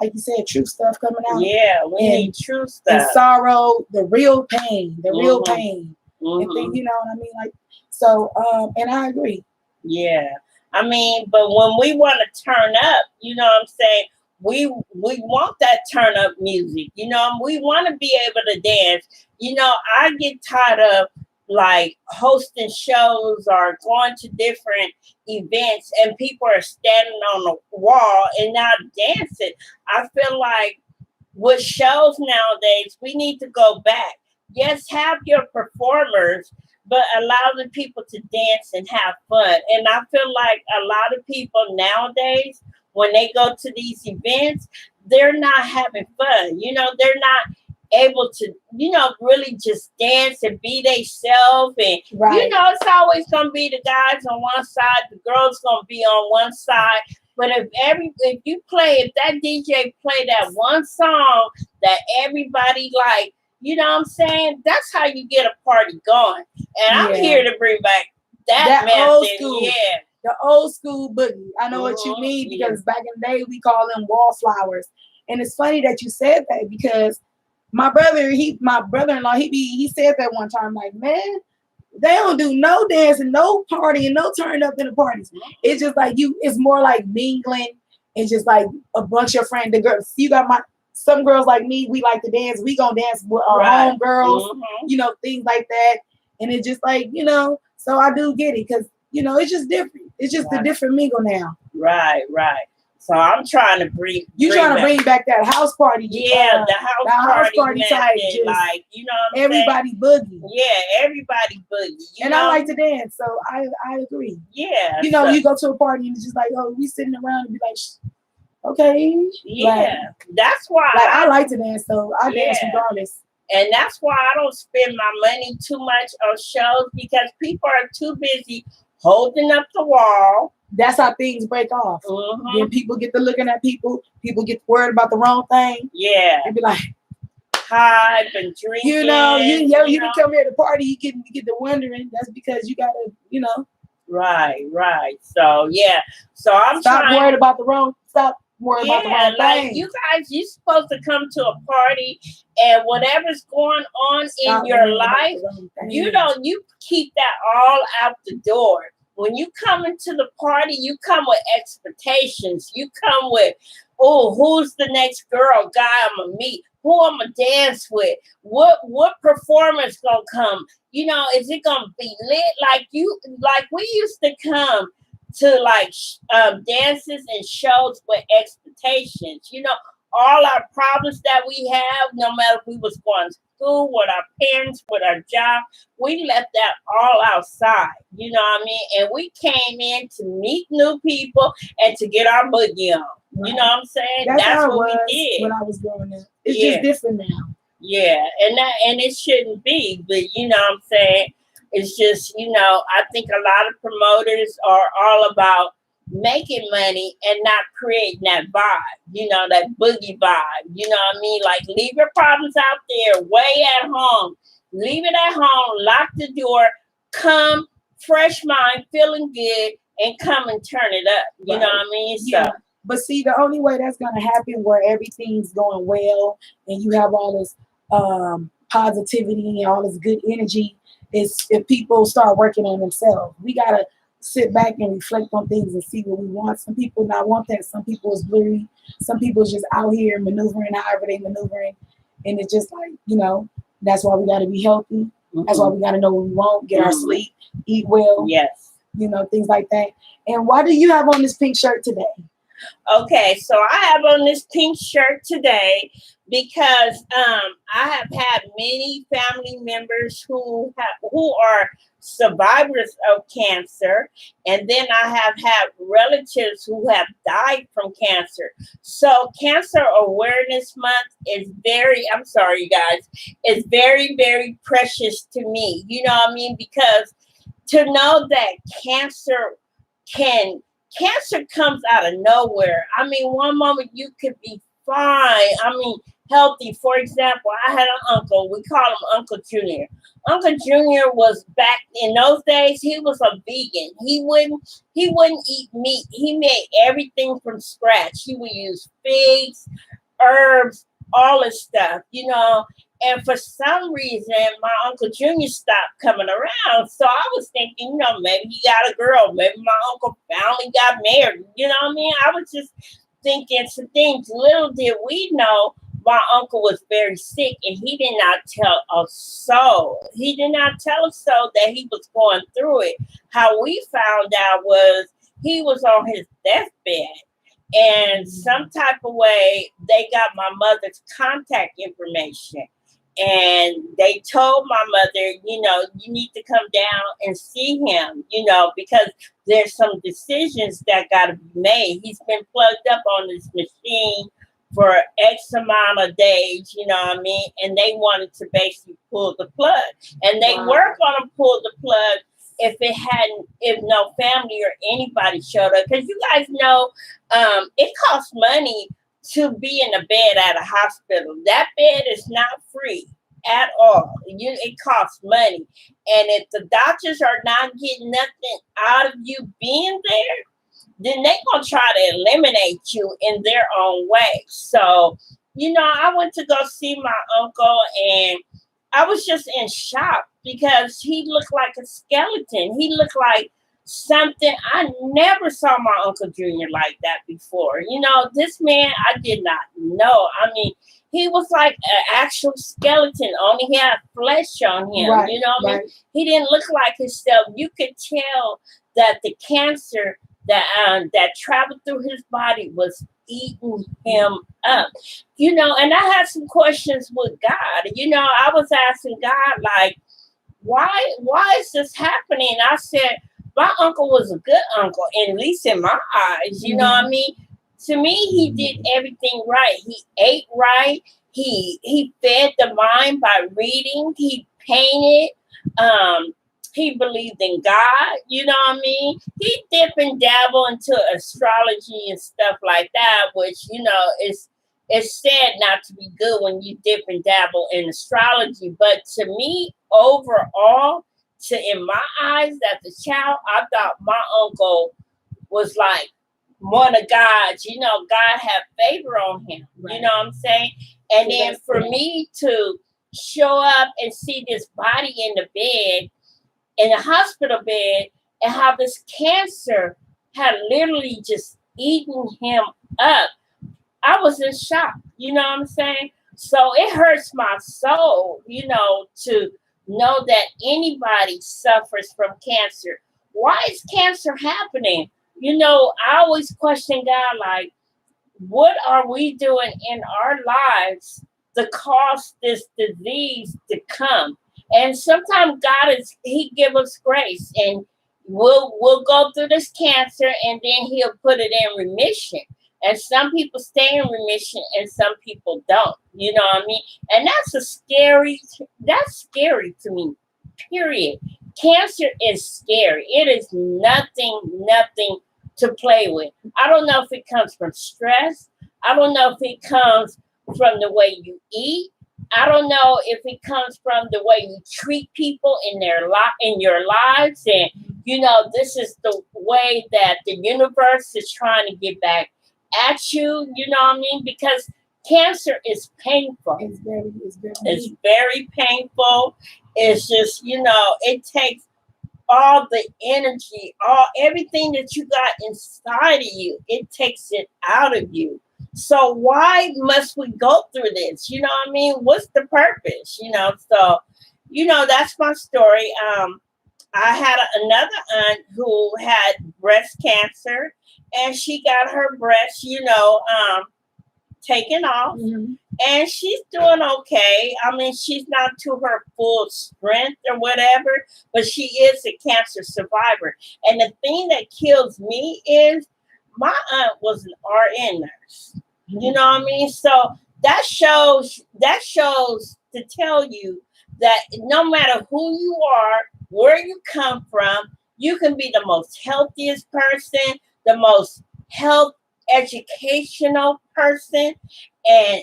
like you said, true stuff coming out. Yeah, we need true stuff. And sorrow, the real pain, real pain. And think, you know what I mean? Like, so, and I agree. Yeah. I mean, but when we want to turn up, you know what I'm saying? We want that turn up music, you know, we want to be able to dance. You know, I get tired of like hosting shows or going to different events and people are standing on the wall and not dancing. I feel like with shows nowadays, we need to go back. Yes, have your performers, but allow the people to dance and have fun. And I feel like a lot of people nowadays when they go to these events, they're not having fun. They're not able to, really just dance and be themselves. And, it's always going to be the guys on one side, the girls going to be on one side. But if that DJ play that one song that everybody like, you know what I'm saying? That's how you get a party going. And I'm here to bring back that old method. school. Yeah. The old school boogie. I know what you mean, because back in the day we call them wallflowers. And it's funny that you said that, because my brother-in-law, he said that one time, like, man, they don't do no dancing, no partying, no turn up in the parties. It's just like it's more like mingling. It's just like a bunch of friends. The girls, you got some girls like me, we like to dance. We gonna dance with our home girls, things like that. And it's just like, so I do get it, because, it's just different. It's just a different mingle now. Right. So I'm trying to bring back that house party. Yeah, the house party method, type. Like, everybody saying? Boogie. Yeah, everybody boogie. I like to dance, so I agree. Yeah. You go to a party and it's just like, oh, we sitting around and be like, okay. Yeah. That's why I like to dance, so I dance regardless. And that's why I don't spend my money too much on shows, because people are too busy holding up the wall. That's how things break off. Then people get to looking at people. People get worried about the wrong thing. Yeah. They be like, hype and drinking. You can come here to party. You get to wondering. That's because you gotta, Right. So yeah. So I'm Stop worried about the wrong. Stop worried about the wrong thing. You guys, you're supposed to come to a party, and whatever's going on in your life, you keep that all out the door. When you come into the party, you come with expectations. You come with, who's the next girl, guy I'm gonna meet? Who I'm gonna dance with? What performance gonna come? Is it gonna be lit? Like we used to come to dances and shows with expectations. All our problems that we have, no matter if we was going to school, with our parents, with our job, we left that all outside. You know what I mean? And we came in to meet new people and to get our boogie on. Right. You know what I'm saying? That's what we did when I was growing up. It's just different now. Yeah, and it shouldn't be, but you know what I'm saying? It's just, I think a lot of promoters are all about making money and not creating that vibe, that boogie vibe. You know what I mean? Like, leave your problems out there, way at home. Leave it at home, lock the door, come, fresh mind, feeling good, and come and turn it up. You know what I mean? Yeah. But see, the only way that's going to happen where everything's going well and you have all this positivity and all this good energy is if people start working on themselves. We got to sit back and reflect on things and see what we want. Some people not want that. Some people is blurry. Some people is just out here maneuvering however they maneuvering. And it's just like, that's why we got to be healthy. That's why we got to know what we want, get our sleep, eat well. Yes. Things like that. And why do you have on this pink shirt today? Okay, so I have on this pink shirt today because I have had many family members who are survivors of cancer, and then I have had relatives who have died from cancer. So Cancer Awareness Month is I'm sorry, you guys, is very, very precious to me. You know what I mean? Because to know that cancer comes out of nowhere. I mean, one moment you could be fine. I mean, healthy. For example, I had an uncle. We call him Uncle Junior. Uncle Junior was back in those days. He was a vegan. He wouldn't eat meat. He made everything from scratch. He would use figs, herbs, all this stuff, And for some reason, my Uncle Junior stopped coming around. So I was thinking, maybe he got a girl. Maybe my uncle finally got married. You know what I mean? I was just thinking some things. Little did we know, my uncle was very sick, and he did not tell a soul. He did not tell a soul that he was going through it. How we found out was he was on his deathbed. And some type of way, they got my mother's contact information. And they told my mother, you need to come down and see him, because there's some decisions that got to be made. He's been plugged up on this machine for X amount of days, you know what I mean? And they wanted to basically pull the plug. And they were going to pull the plug if no family or anybody showed up. Because you guys know it costs money to be in a bed at a hospital. That bed is not free at all. It costs money. And if the doctors are not getting nothing out of you being there, then they're going to try to eliminate you in their own way. So, I went to go see my uncle, and I was just in shock because he looked like a skeleton. He looked like something. I never saw my Uncle Junior like that before. This man, I did not know. I mean, he was like an actual skeleton, only he had flesh on him. Right, you know what I mean? He didn't look like himself. You could tell that the cancer that traveled through his body was eating him up. And I had some questions with God. I was asking God, like, why is this happening? I said, my uncle was a good uncle, at least in my eyes. You know what I mean? To me, he did everything right. He ate right. He fed the mind by reading. He painted. He believed in God. You know what I mean? He dip and dabble into astrology and stuff like that, which, it's said not to be good when you dip and dabble in astrology. But to me, overall, in my eyes, as a child, I thought my uncle was like one of God's. God had favor on him. Right. You know what I'm saying? And then for me to show up and see this body in the bed, in a hospital bed, and how this cancer had literally just eaten him up, I was in shock. You know what I'm saying? So it hurts my soul, to know that anybody suffers from cancer. Why is cancer happening? I always question God, like, what are we doing in our lives to cause this disease to come? And sometimes he give us grace, and we'll go through this cancer, and then he'll put it in remission. And some people stay in remission and some people don't. You know what I mean? And that's scary to me, period. Cancer is scary. It is nothing to play with. I don't know if it comes from stress. I don't know if it comes from the way you eat. I don't know if it comes from the way you treat people in your lives. And, this is the way that the universe is trying to get back at you. You know what I mean? Because cancer is painful. It's very painful. It's just, it takes all the energy, everything that you got inside of you, it takes it out of you. So why must we go through this? You know what I mean? What's the purpose? So, that's my story. I had another aunt who had breast cancer, and she got her breast, taken off. Mm-hmm. And she's doing okay. I mean, she's not to her full strength or whatever, but she is a cancer survivor. And the thing that kills me is my aunt was an RN nurse. Mm-hmm. You know what I mean? So that shows to tell you that no matter who you are, where you come from, you can be the most healthiest person, the most educational person, and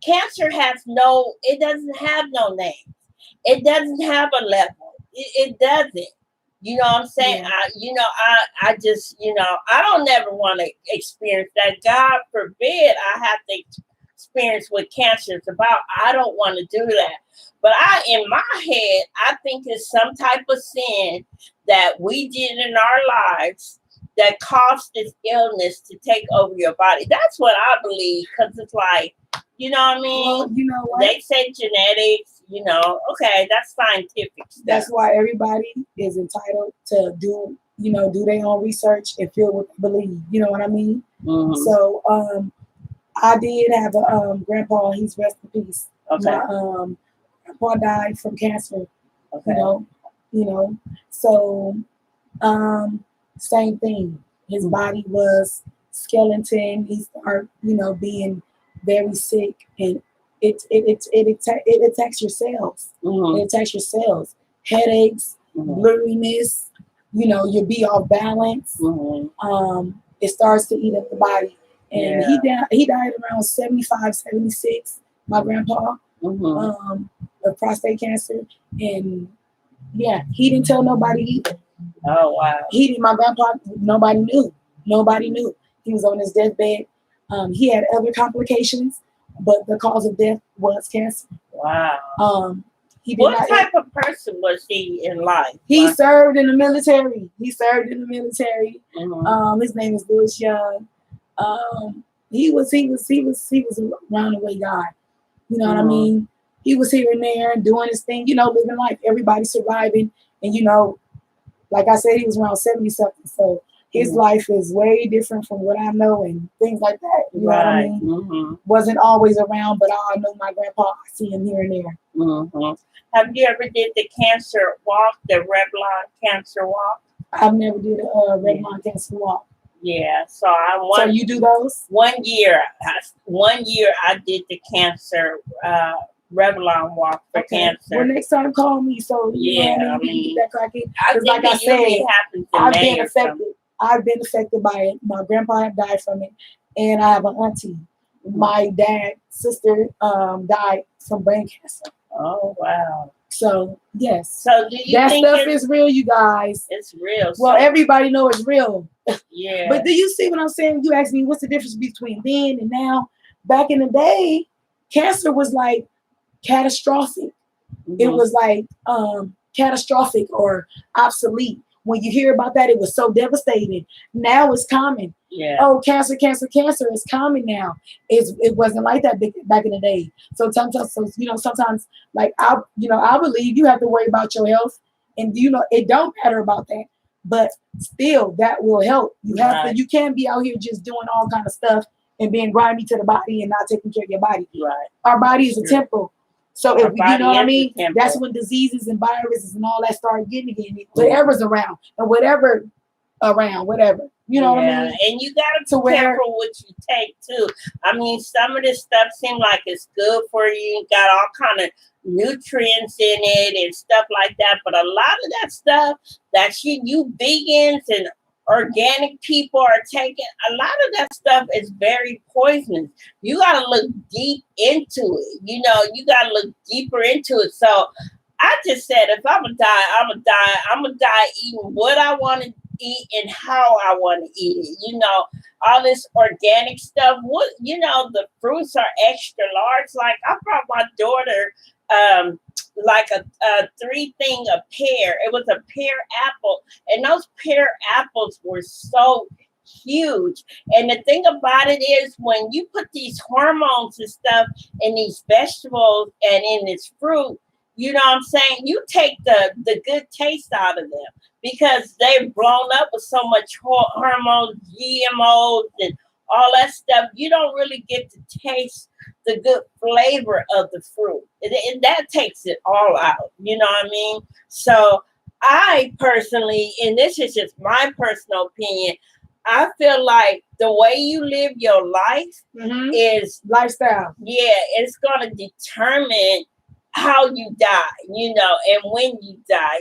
cancer it doesn't have no name. It doesn't have a level. It doesn't. You know what I'm saying? Yeah. I just, I don't never want to experience that. God forbid I have to experience what cancer is about. I don't want to do that. But in my head, I think it's some type of sin that we did in our lives that caused this illness to take over your body. That's what I believe, because it's like, you know what I mean? Well, you know what? They say genetics, okay, that's scientific stuff. That's why everybody is entitled to do their own research and feel what they believe. You know what I mean? Mm-hmm. So I did have a grandpa, he's rest in peace. Okay. grandpa died from cancer. Okay. You know. So same thing. His body was skeleton. He started, being very sick, and it attacks your cells. It attacks your cells. Headaches, blurriness. You'll be off balance. It starts to eat up the body. And he died around 75, 76. My grandpa, of prostate cancer, and he didn't tell nobody either. Oh wow. My grandpa, nobody knew. Nobody knew. He was on his deathbed. He had other complications, but the cause of death was cancer. Wow. What type of person was he in life? He served in the military. His name is Louis Young. He was a roundaway guy. You know what I mean? He was here and there doing his thing, living life. Everybody surviving. And, like I said, he was around 70 something. So his life is way different from what I know and things like that. You know what I mean? Wasn't always around, but I know my grandpa. I see him here and there. Have you ever did the cancer walk, the Revlon cancer walk? I've never did a Revlon cancer walk. Yeah, so you do those? 1 year. 1 year I did the cancer Revlon walk for cancer. Well, next time call me. So I mean, that cracking. I think like I said, I've been affected. I've been affected by it. My grandpa had died from it, and I have an auntie. My dad's sister died from brain cancer. Oh wow. So yes. So do you that think stuff is real, you guys? It's real. Well, everybody know it's real. Yeah. But do you see what I'm saying? You asked me what's the difference between then and now. Back in the day, cancer was like catastrophic. It was like catastrophic or obsolete. When you hear about that, it was so devastating. Now it's common. Yeah. Oh, cancer is common now. It wasn't like that back in the day. So sometimes, like I believe you have to worry about your health, and it don't matter about that. But still, that will help. You have to. You can't be out here just doing all kind of stuff and being grimy to the body and not taking care of your body. Right. Our body is a temple. So if you know what I mean, that's when diseases and viruses and all that start getting again. Whatever's around and whatever. You know what I mean? And you gotta be careful what you take too. I mean, some of this stuff seems like it's good for you. You got all kind of nutrients in it and stuff like that. But a lot of that stuff that you vegans and organic people are taking, a lot of that stuff is very poisonous. You gotta look deep into it. You gotta look deeper into it. So I just said, if I'm gonna die, I'm gonna die eating what I want to eat and how I want to eat it. All this organic stuff. The fruits are extra large. Like I brought my daughter like a 3-thing a pear. It was a pear apple, and those pear apples were so huge. And the thing about it is, when you put these hormones and stuff in these vegetables and in this fruit, you know what I'm saying? You take the good taste out of them because they've blown up with so much hormones, GMOs, and all that stuff. You don't really get to taste the good flavor of the fruit. And that takes it all out. You know what I mean? So I personally, and this is just my personal opinion, I feel like the way you live your life is lifestyle. Yeah, it's going to determine how you die, and when you die.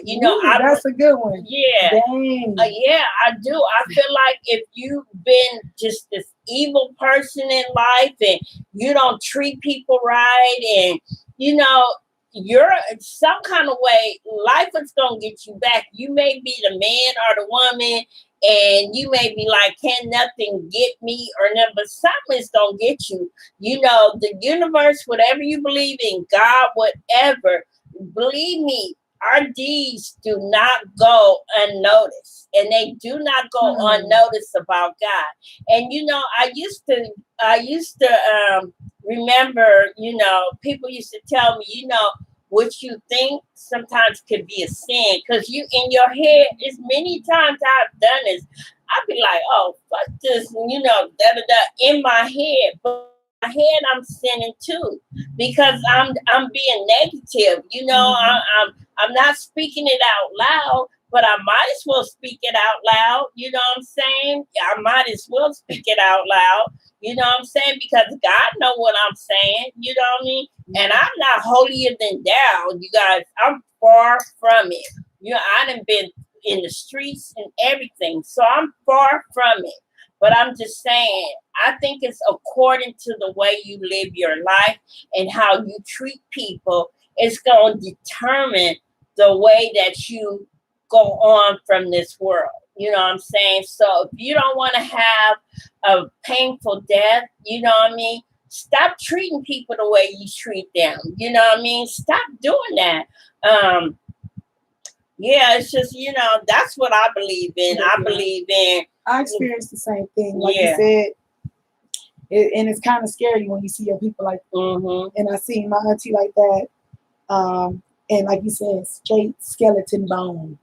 That's a good one. Yeah. Dang. Yeah, I do. I feel like if you've been just this evil person in life and you don't treat people right and, you're some kind of way, life is going to get you back. You may be the man or the woman and you may be like, can nothing get me or nothing, but something's going to get you. The universe, whatever you believe in, God, whatever, believe me, our deeds do not go unnoticed, and they do not go unnoticed about God. And I used to remember, people used to tell me, what you think sometimes could be a sin, because you in your head, as many times I've done this, I'd be like, oh, fuck this, in my head, but in my head I'm sinning too. because I'm being negative. You know, I'm not speaking it out loud, but I might as well speak it out loud. You know what I'm saying? I might as well speak it out loud. You know what I'm saying? Because God know what I'm saying. You know what I mean? And I'm not holier than thou, you guys. I'm far from it. You know, I done been in the streets and everything, so I'm far from it. But I'm just saying, I think it's according to the way you live your life and how you treat people. It's going to determine the way that you go on from this world. You know what I'm saying? So if you don't want to have a painful death, you know what I mean? Stop treating people the way you treat them. You know what I mean? Stop doing that. Um, yeah, it's just, you know, that's what I believe in. I believe in. I experienced the same thing. Like you said, and it's kind of scary when you see your people like that. And I see my auntie like that. And like you said, straight skeleton bone.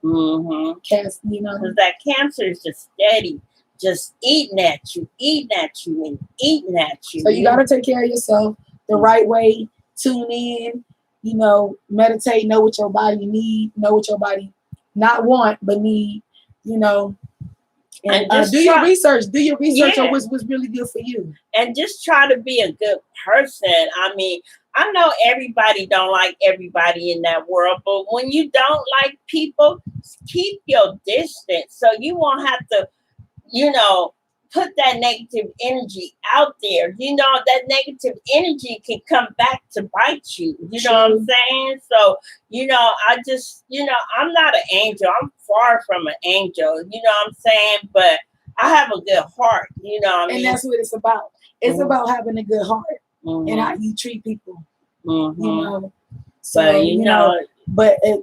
Cast, you know. Because that cancer is just steady, just eating at you, and eating at you. So you got to take care of yourself the right way. Tune in, you know, meditate, know what your body need, know what your body not want, but need, you know. And do your research. Do your research on what's really good for you. And just try to be a good person. I mean, I know everybody don't like everybody in that world, but when you don't like people, keep your distance so you won't have to, you know, put that negative energy out there. You know, that negative energy can come back to bite you. You know what I'm saying? So, you know, I just, you know, I'm not an angel. I'm far from an angel. You know what I'm saying? But I have a good heart. You know what I mean? And that's what it's about. It's about having a good heart and how you treat people. You know? So, but, you know,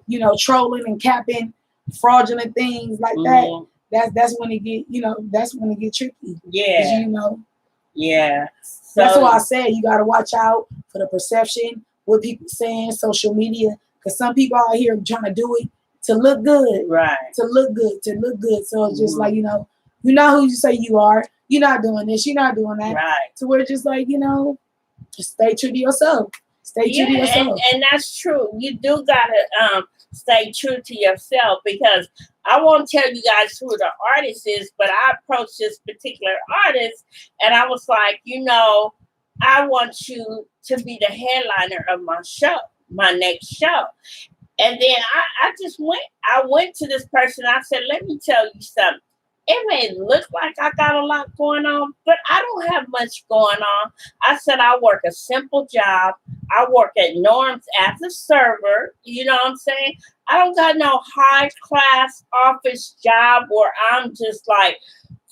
you know, trolling and capping, fraudulent things like that. That's when it get, you know, that's when it get tricky. Yeah. You know. Yeah. So that's why I said you got to watch out for the perception, what people saying, social media, because some people out here trying to do it to look good, right? To look good. So it's just like, you know who you say you are. You're not doing this. You're not doing that. Right. So we're just like, you know, just stay true to yourself. Stay true to yourself. And that's true. You do gotta stay true to yourself, because I won't tell you guys who the artist is, but I approached this particular artist and I was like, you know, I want you to be the headliner of my show, my next show. And then I went to this person. I said, let me tell you something. It may look like I got a lot going on, but I don't have much going on. I said, I work a simple job. I work at Norm's as a server. You know what I'm saying? I don't got no high class office job where I'm just like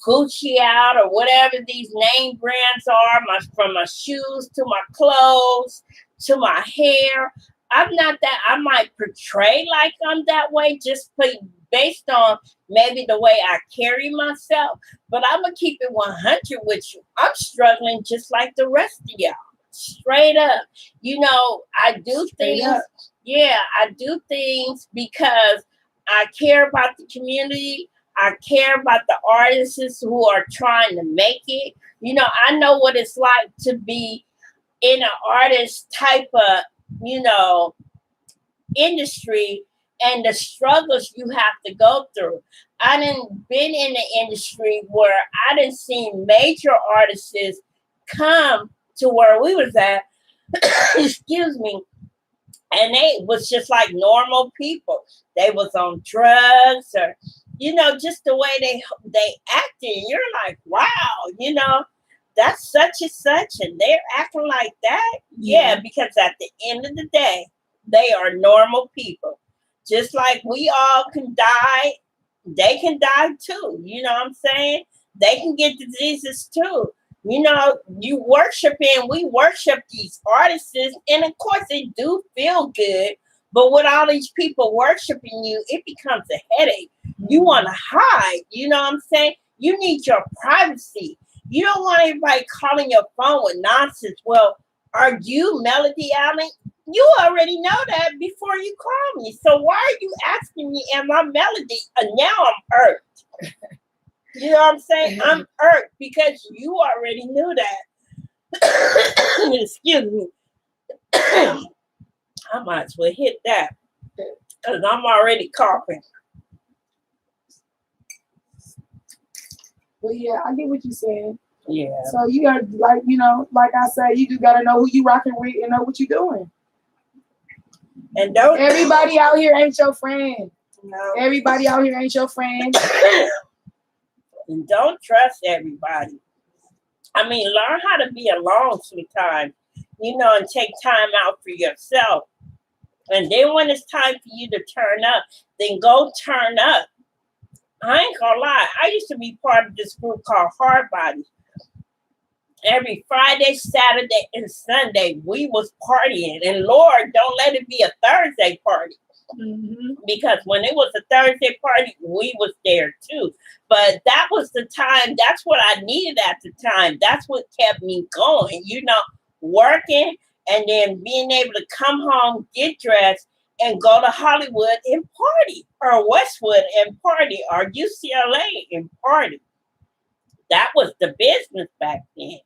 Gucci out or whatever these name brands are, from my shoes to my clothes to my hair. I'm not that. I might portray like I'm that way just based on maybe the way I carry myself, but I'm going to keep it 100 with you. I'm struggling just like the rest of y'all. Straight up. You know, I do things. Yeah, I do things because I care about the community. I care about the artists who are trying to make it. You know, I know what it's like to be in an artist type of, you know, industry and the struggles you have to go through. I done been in the industry where I done seen major artists come to where we was at, excuse me, and they was just like normal people. They was on drugs or, you know, just the way they acted. You're like, wow, you know, that's such and such, and they're acting like that. Yeah, because at the end of the day, they are normal people. Just like we all can die, they can die too. You know what I'm saying? They can get diseases too. You know, we worship these artists, and of course they do feel good. But with all these people worshiping you, it becomes a headache. You want to hide. You know what I'm saying? You need your privacy. You don't want everybody calling your phone with nonsense. Well, are you Melody Allen? You already know that before you call me. So why are you asking me, am I Melody? And now I'm irked. You know what I'm saying? I'm irked because you already knew that. Excuse me. I might as well hit that because I'm already coughing. Well, yeah, I get what you said. Yeah. So you got like I said, you just gotta know who you rocking with and know what you're doing. And don't everybody out here ain't your friend. No. Everybody out here ain't your friend. And don't trust everybody. I mean, learn how to be alone sometimes, and take time out for yourself. And then when it's time for you to turn up, then go turn up. I ain't gonna lie. I used to be part of this group called Hard Bodies. Every Friday, Saturday, and Sunday, we was partying. And Lord, don't let it be a Thursday party. Mm-hmm. Because when it was a Thursday party, we was there too. But that was the time. That's what I needed at the time. That's what kept me going, working and then being able to come home, get dressed, and go to Hollywood and party, or Westwood and party, or UCLA and party. That was the business back then.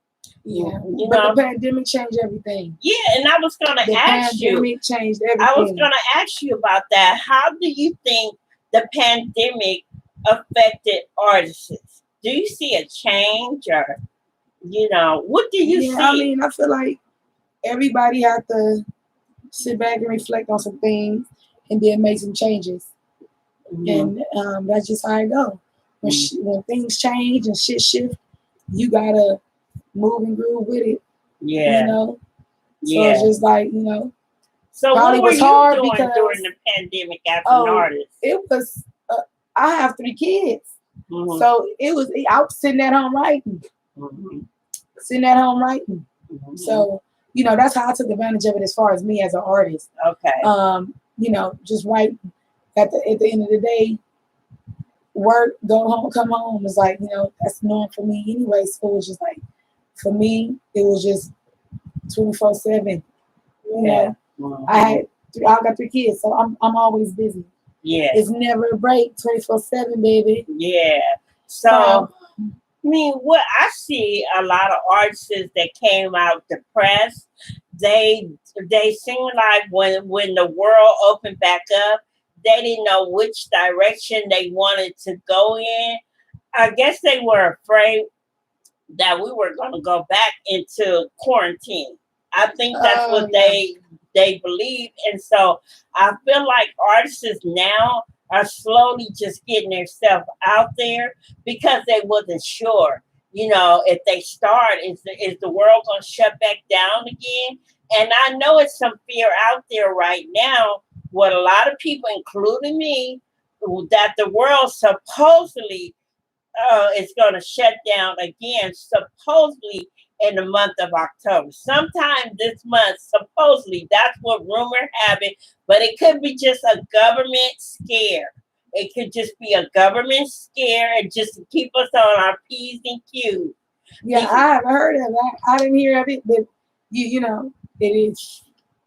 Yeah, but the pandemic changed everything. Yeah, and I was going to ask you. The pandemic changed everything. I was going to ask you about that. How do you think the pandemic affected artists? Do you see a change, or what do you see? I mean, I feel like everybody had to sit back and reflect on some things, and then make some changes. Mm-hmm. And that's just how it goes. When things change and shit shift, you gotta move and groove with it. Yeah. So it's just like, So what were you doing during the pandemic as an artist? It was, I have 3 kids. Mm-hmm. So I was sitting at home writing. Mm-hmm. Mm-hmm. So, that's how I took advantage of it as far as me as an artist. Okay. Just write at the end of the day, work, go home, come home. It's like, that's normal for me anyway. So it was just like, for me, it was just 24/7. Yeah. Mm-hmm. I got 3 kids, so I'm always busy. Yeah. It's never a break, 24/7, baby. Yeah. So I mean, what I see a lot of artists that came out depressed. They seem like when the world opened back up, they didn't know which direction they wanted to go in. I guess they were afraid that we were going to go back into quarantine. I think that's what they believe. And so I feel like artists now are slowly just getting themselves out there because they wasn't sure, if they start, is the world going to shut back down again? And I know it's some fear out there right now with a lot of people, including me, that the world supposedly is going to shut down again, supposedly in the month of October. Sometime this month, supposedly, that's what rumor have it, but it could be just a government scare. It could just be a government scare and just to keep us on our P's and Q's. Yeah, I haven't heard of that. I didn't hear of it, but it is.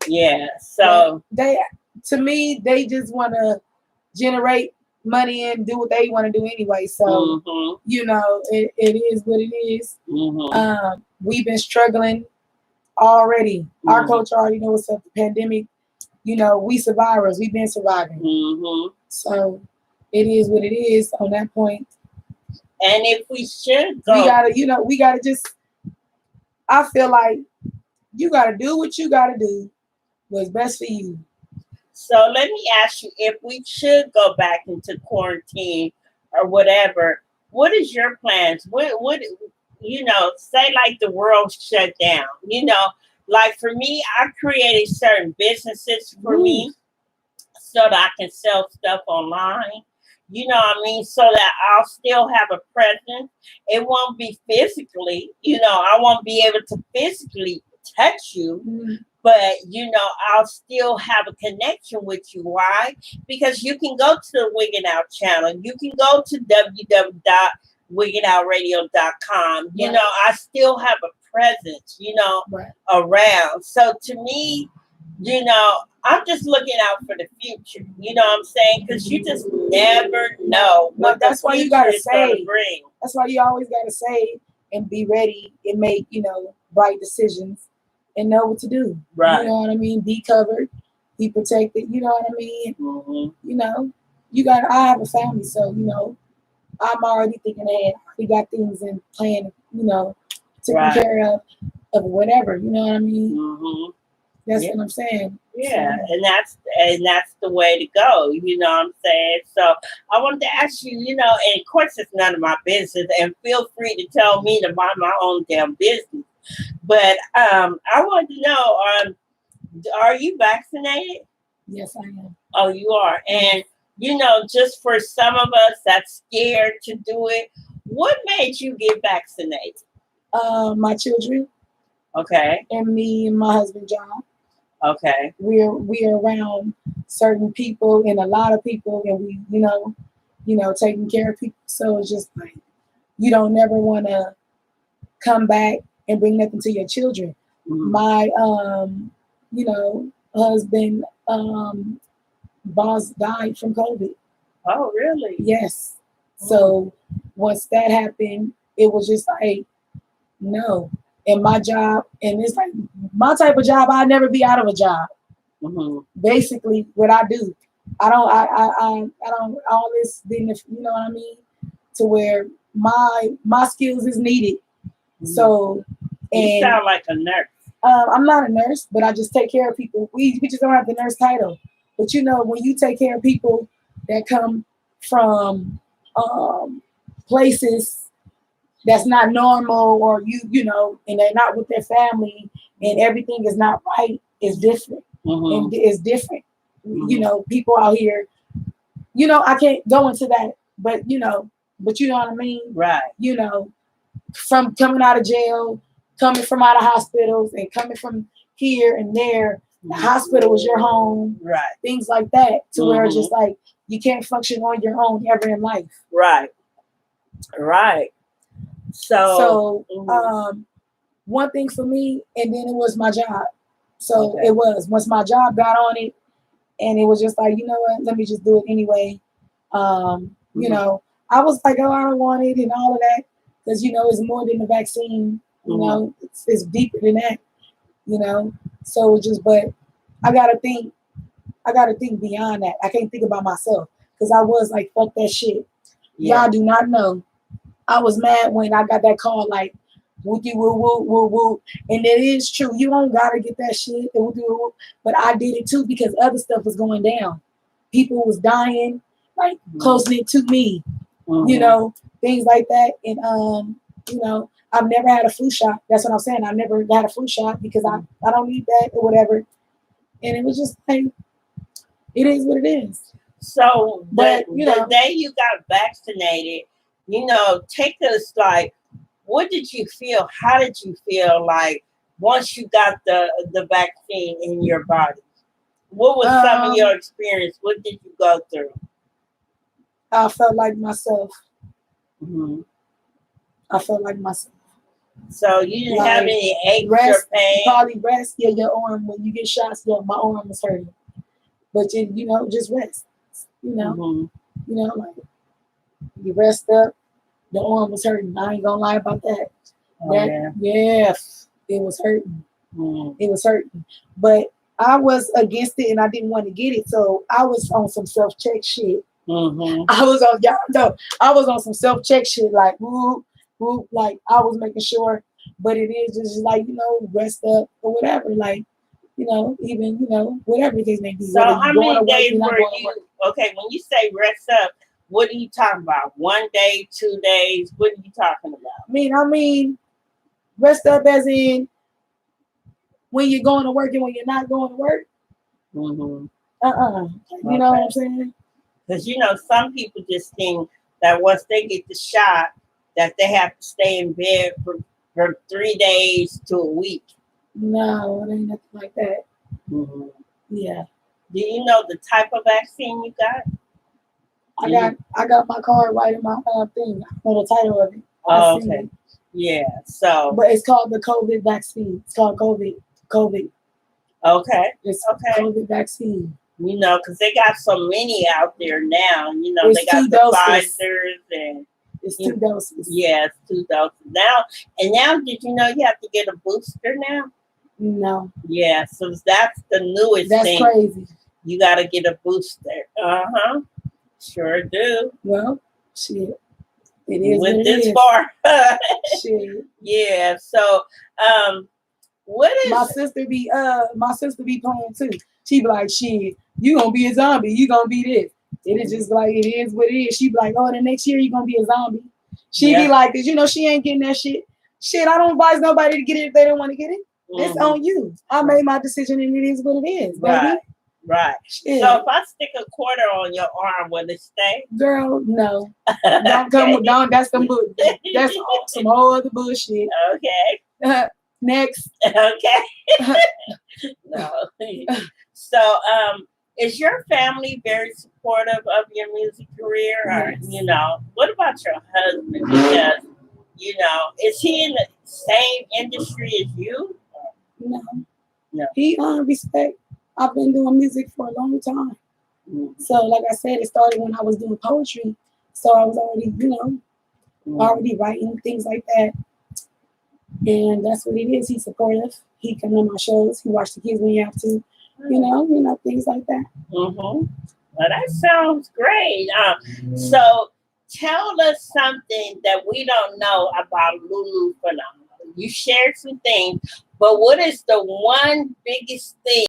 Yeah, so to me, they just want to generate money and do what they want to do anyway. So, it is what it is. Mm-hmm. We've been struggling already. Mm-hmm. Our culture already knows what's up. The pandemic, we survivors. We've been surviving. Mm-hmm. So it is what it is on that point. And if we should go, we gotta just, I feel like you gotta do what you gotta do, what's best for you. So let me ask you, if we should go back into quarantine or whatever, what is your plans? What say like the world shut down, like for me, I created certain businesses for me so that I can sell stuff online. So that I'll still have a presence. It won't be physically, I won't be able to physically touch you. Mm-hmm. But, I'll still have a connection with you. Why? Because you can go to the Wiggin' Out channel. You can go to www.wigginnoutradio.com. Right. I still have a presence, right. around. So to me, I'm just looking out for the future. You know what I'm saying? Because you just never know what that's why you gotta say. Bring. That's why you always gotta say and be ready and make, bright decisions. and know what to do. Right. You know what I mean? Be covered, be protected. You know what I mean? Mm-hmm. You know, I have a family, so you know, I'm already thinking ahead. We got things in plan. You know, taking care of whatever. You know what I mean? Mm-hmm. That's what I'm saying. Yeah, so, and that's the way to go. You know what I'm saying? So I wanted to ask you, you know, and of course it's none of my business, and feel free to tell me to mind my own damn business. But I wanted to know, are you vaccinated? Yes, I am. Oh, you are. And you know, just for some of us that's scared to do it, what made you get vaccinated? My children. Okay. And me and my husband John. Okay. We're around certain people and a lot of people, and we, you know, taking care of people. So it's just like you don't never want to come back and bring nothing to your children. Mm-hmm. My you know, husband boss died from COVID. Oh, really? Yes. Mm-hmm. So once that happened, it was just like no. And my job, and it's like my type of job, I'll never be out of a job. Mm-hmm. Basically, what I do, I don't all this thing, you know what I mean, to where my skills is needed. Mm-hmm. So, and you sound like a nurse. I'm not a nurse, but I just take care of people. We just don't have the nurse title, but you know, when you take care of people that come from places that's not normal, or you know, and they're not with their family, and everything is not right, it's different. Mm-hmm. And it's different. Mm-hmm. You know, people out here, you know, I can't go into that, but you know what I mean? Right. You know, from coming out of jail, coming from out of hospitals, and coming from here and there, the hospital was your home. Right. Things like that, to where it's just like you can't function on your own ever in life. Right. Right. So one thing for me, and then it was my job. So it was once my job got on it, and it was just like, you know what, let me just do it anyway. You know, I was like, oh, I don't want it and all of that, because you know it's more than the vaccine. You know, it's deeper than that. You know, so just, but I gotta think beyond that. I can't think about myself, because I was like, fuck that shit. Yeah. Y'all do not know. I was mad when I got that call, like, wookie woo woo woo woo. And it is true. You don't gotta get that shit. But I did it too, because other stuff was going down. People was dying, like close knit to me. You know, things like that. And you know, I've never had a flu shot. That's what I'm saying. I've never had a flu shot because I don't need that or whatever. And it was just like, it is what it is. So, but you know, the day you got vaccinated, you know, take us like, what did you feel? How did you feel like once you got the vaccine in your body? What was some of your experience? What did you go through? I felt like myself. Mm-hmm. I felt like myself. So you didn't have any aches or pain? Probably rest. Yeah, your arm, when you get shots, my arm was hurting. But you know, just rest. You know, you know, like you rest up. The arm was hurting. I ain't gonna lie about that. Yeah, it was hurting. It was hurting. But I was against it, and I didn't want to get it. So I was on some self-check shit. I was on, y'all know, I was on some self-check shit, like like I was making sure. But it is just like, you know, rest up or whatever. Like, you know, even, you know, whatever the case may be. So how many days were you, okay, when you say rest up, what are you talking about? 1 day, 2 days? What are you talking about? I mean, rest up as in when you're going to work and when you're not going to work. You know what I'm saying? Because, you know, some people just think that once they get the shot, that they have to stay in bed for 3 days to a week. No, it ain't nothing like that. Yeah. Do you know the type of vaccine you got? I got my card right in my thing. I know the title of it. Oh, okay. Yeah. So. But it's called the COVID vaccine. It's called COVID. Okay. It's COVID vaccine. You know, because they got so many out there now. You know, they got the Pfizer's and. It's 2 doses. Yeah, it's 2 doses now. And now, did you know you have to get a booster now? No. Yeah, so that's the newest That's thing. crazy. You got to get a booster. Sure do. Well, shit. It is what Went it this is. far. Shit. Yeah. So, what is my sister be playing too. She be like, shit, you gonna be a zombie. You gonna be this. It is just like it is what it is. She be like, oh, the next year you gonna be a zombie. She be like, cause you know she ain't getting that shit. Shit, I don't advise nobody to get it if they don't want to get it. It's on you. I made my decision and it is what it is, baby. Right. Shit. So if I stick a quarter on your arm, will it stay? Girl, no. Don't come with that's some that's some whole other bullshit. Okay. Next. Okay. No. So is your family very supportive of your music career? Or, you know, what about your husband? Because, you know, is he in the same industry as you? No. No. He respect. I've been doing music for a long time. So, like I said, it started when I was doing poetry. So I was already, you know, already writing things like that. And that's what it is. He's supportive. He come to my shows. He watch the kids when you have to. You know, things like that. Well, that sounds great. So tell us something that we don't know about Lulu Phenomenal. You shared some things, but what is the one biggest thing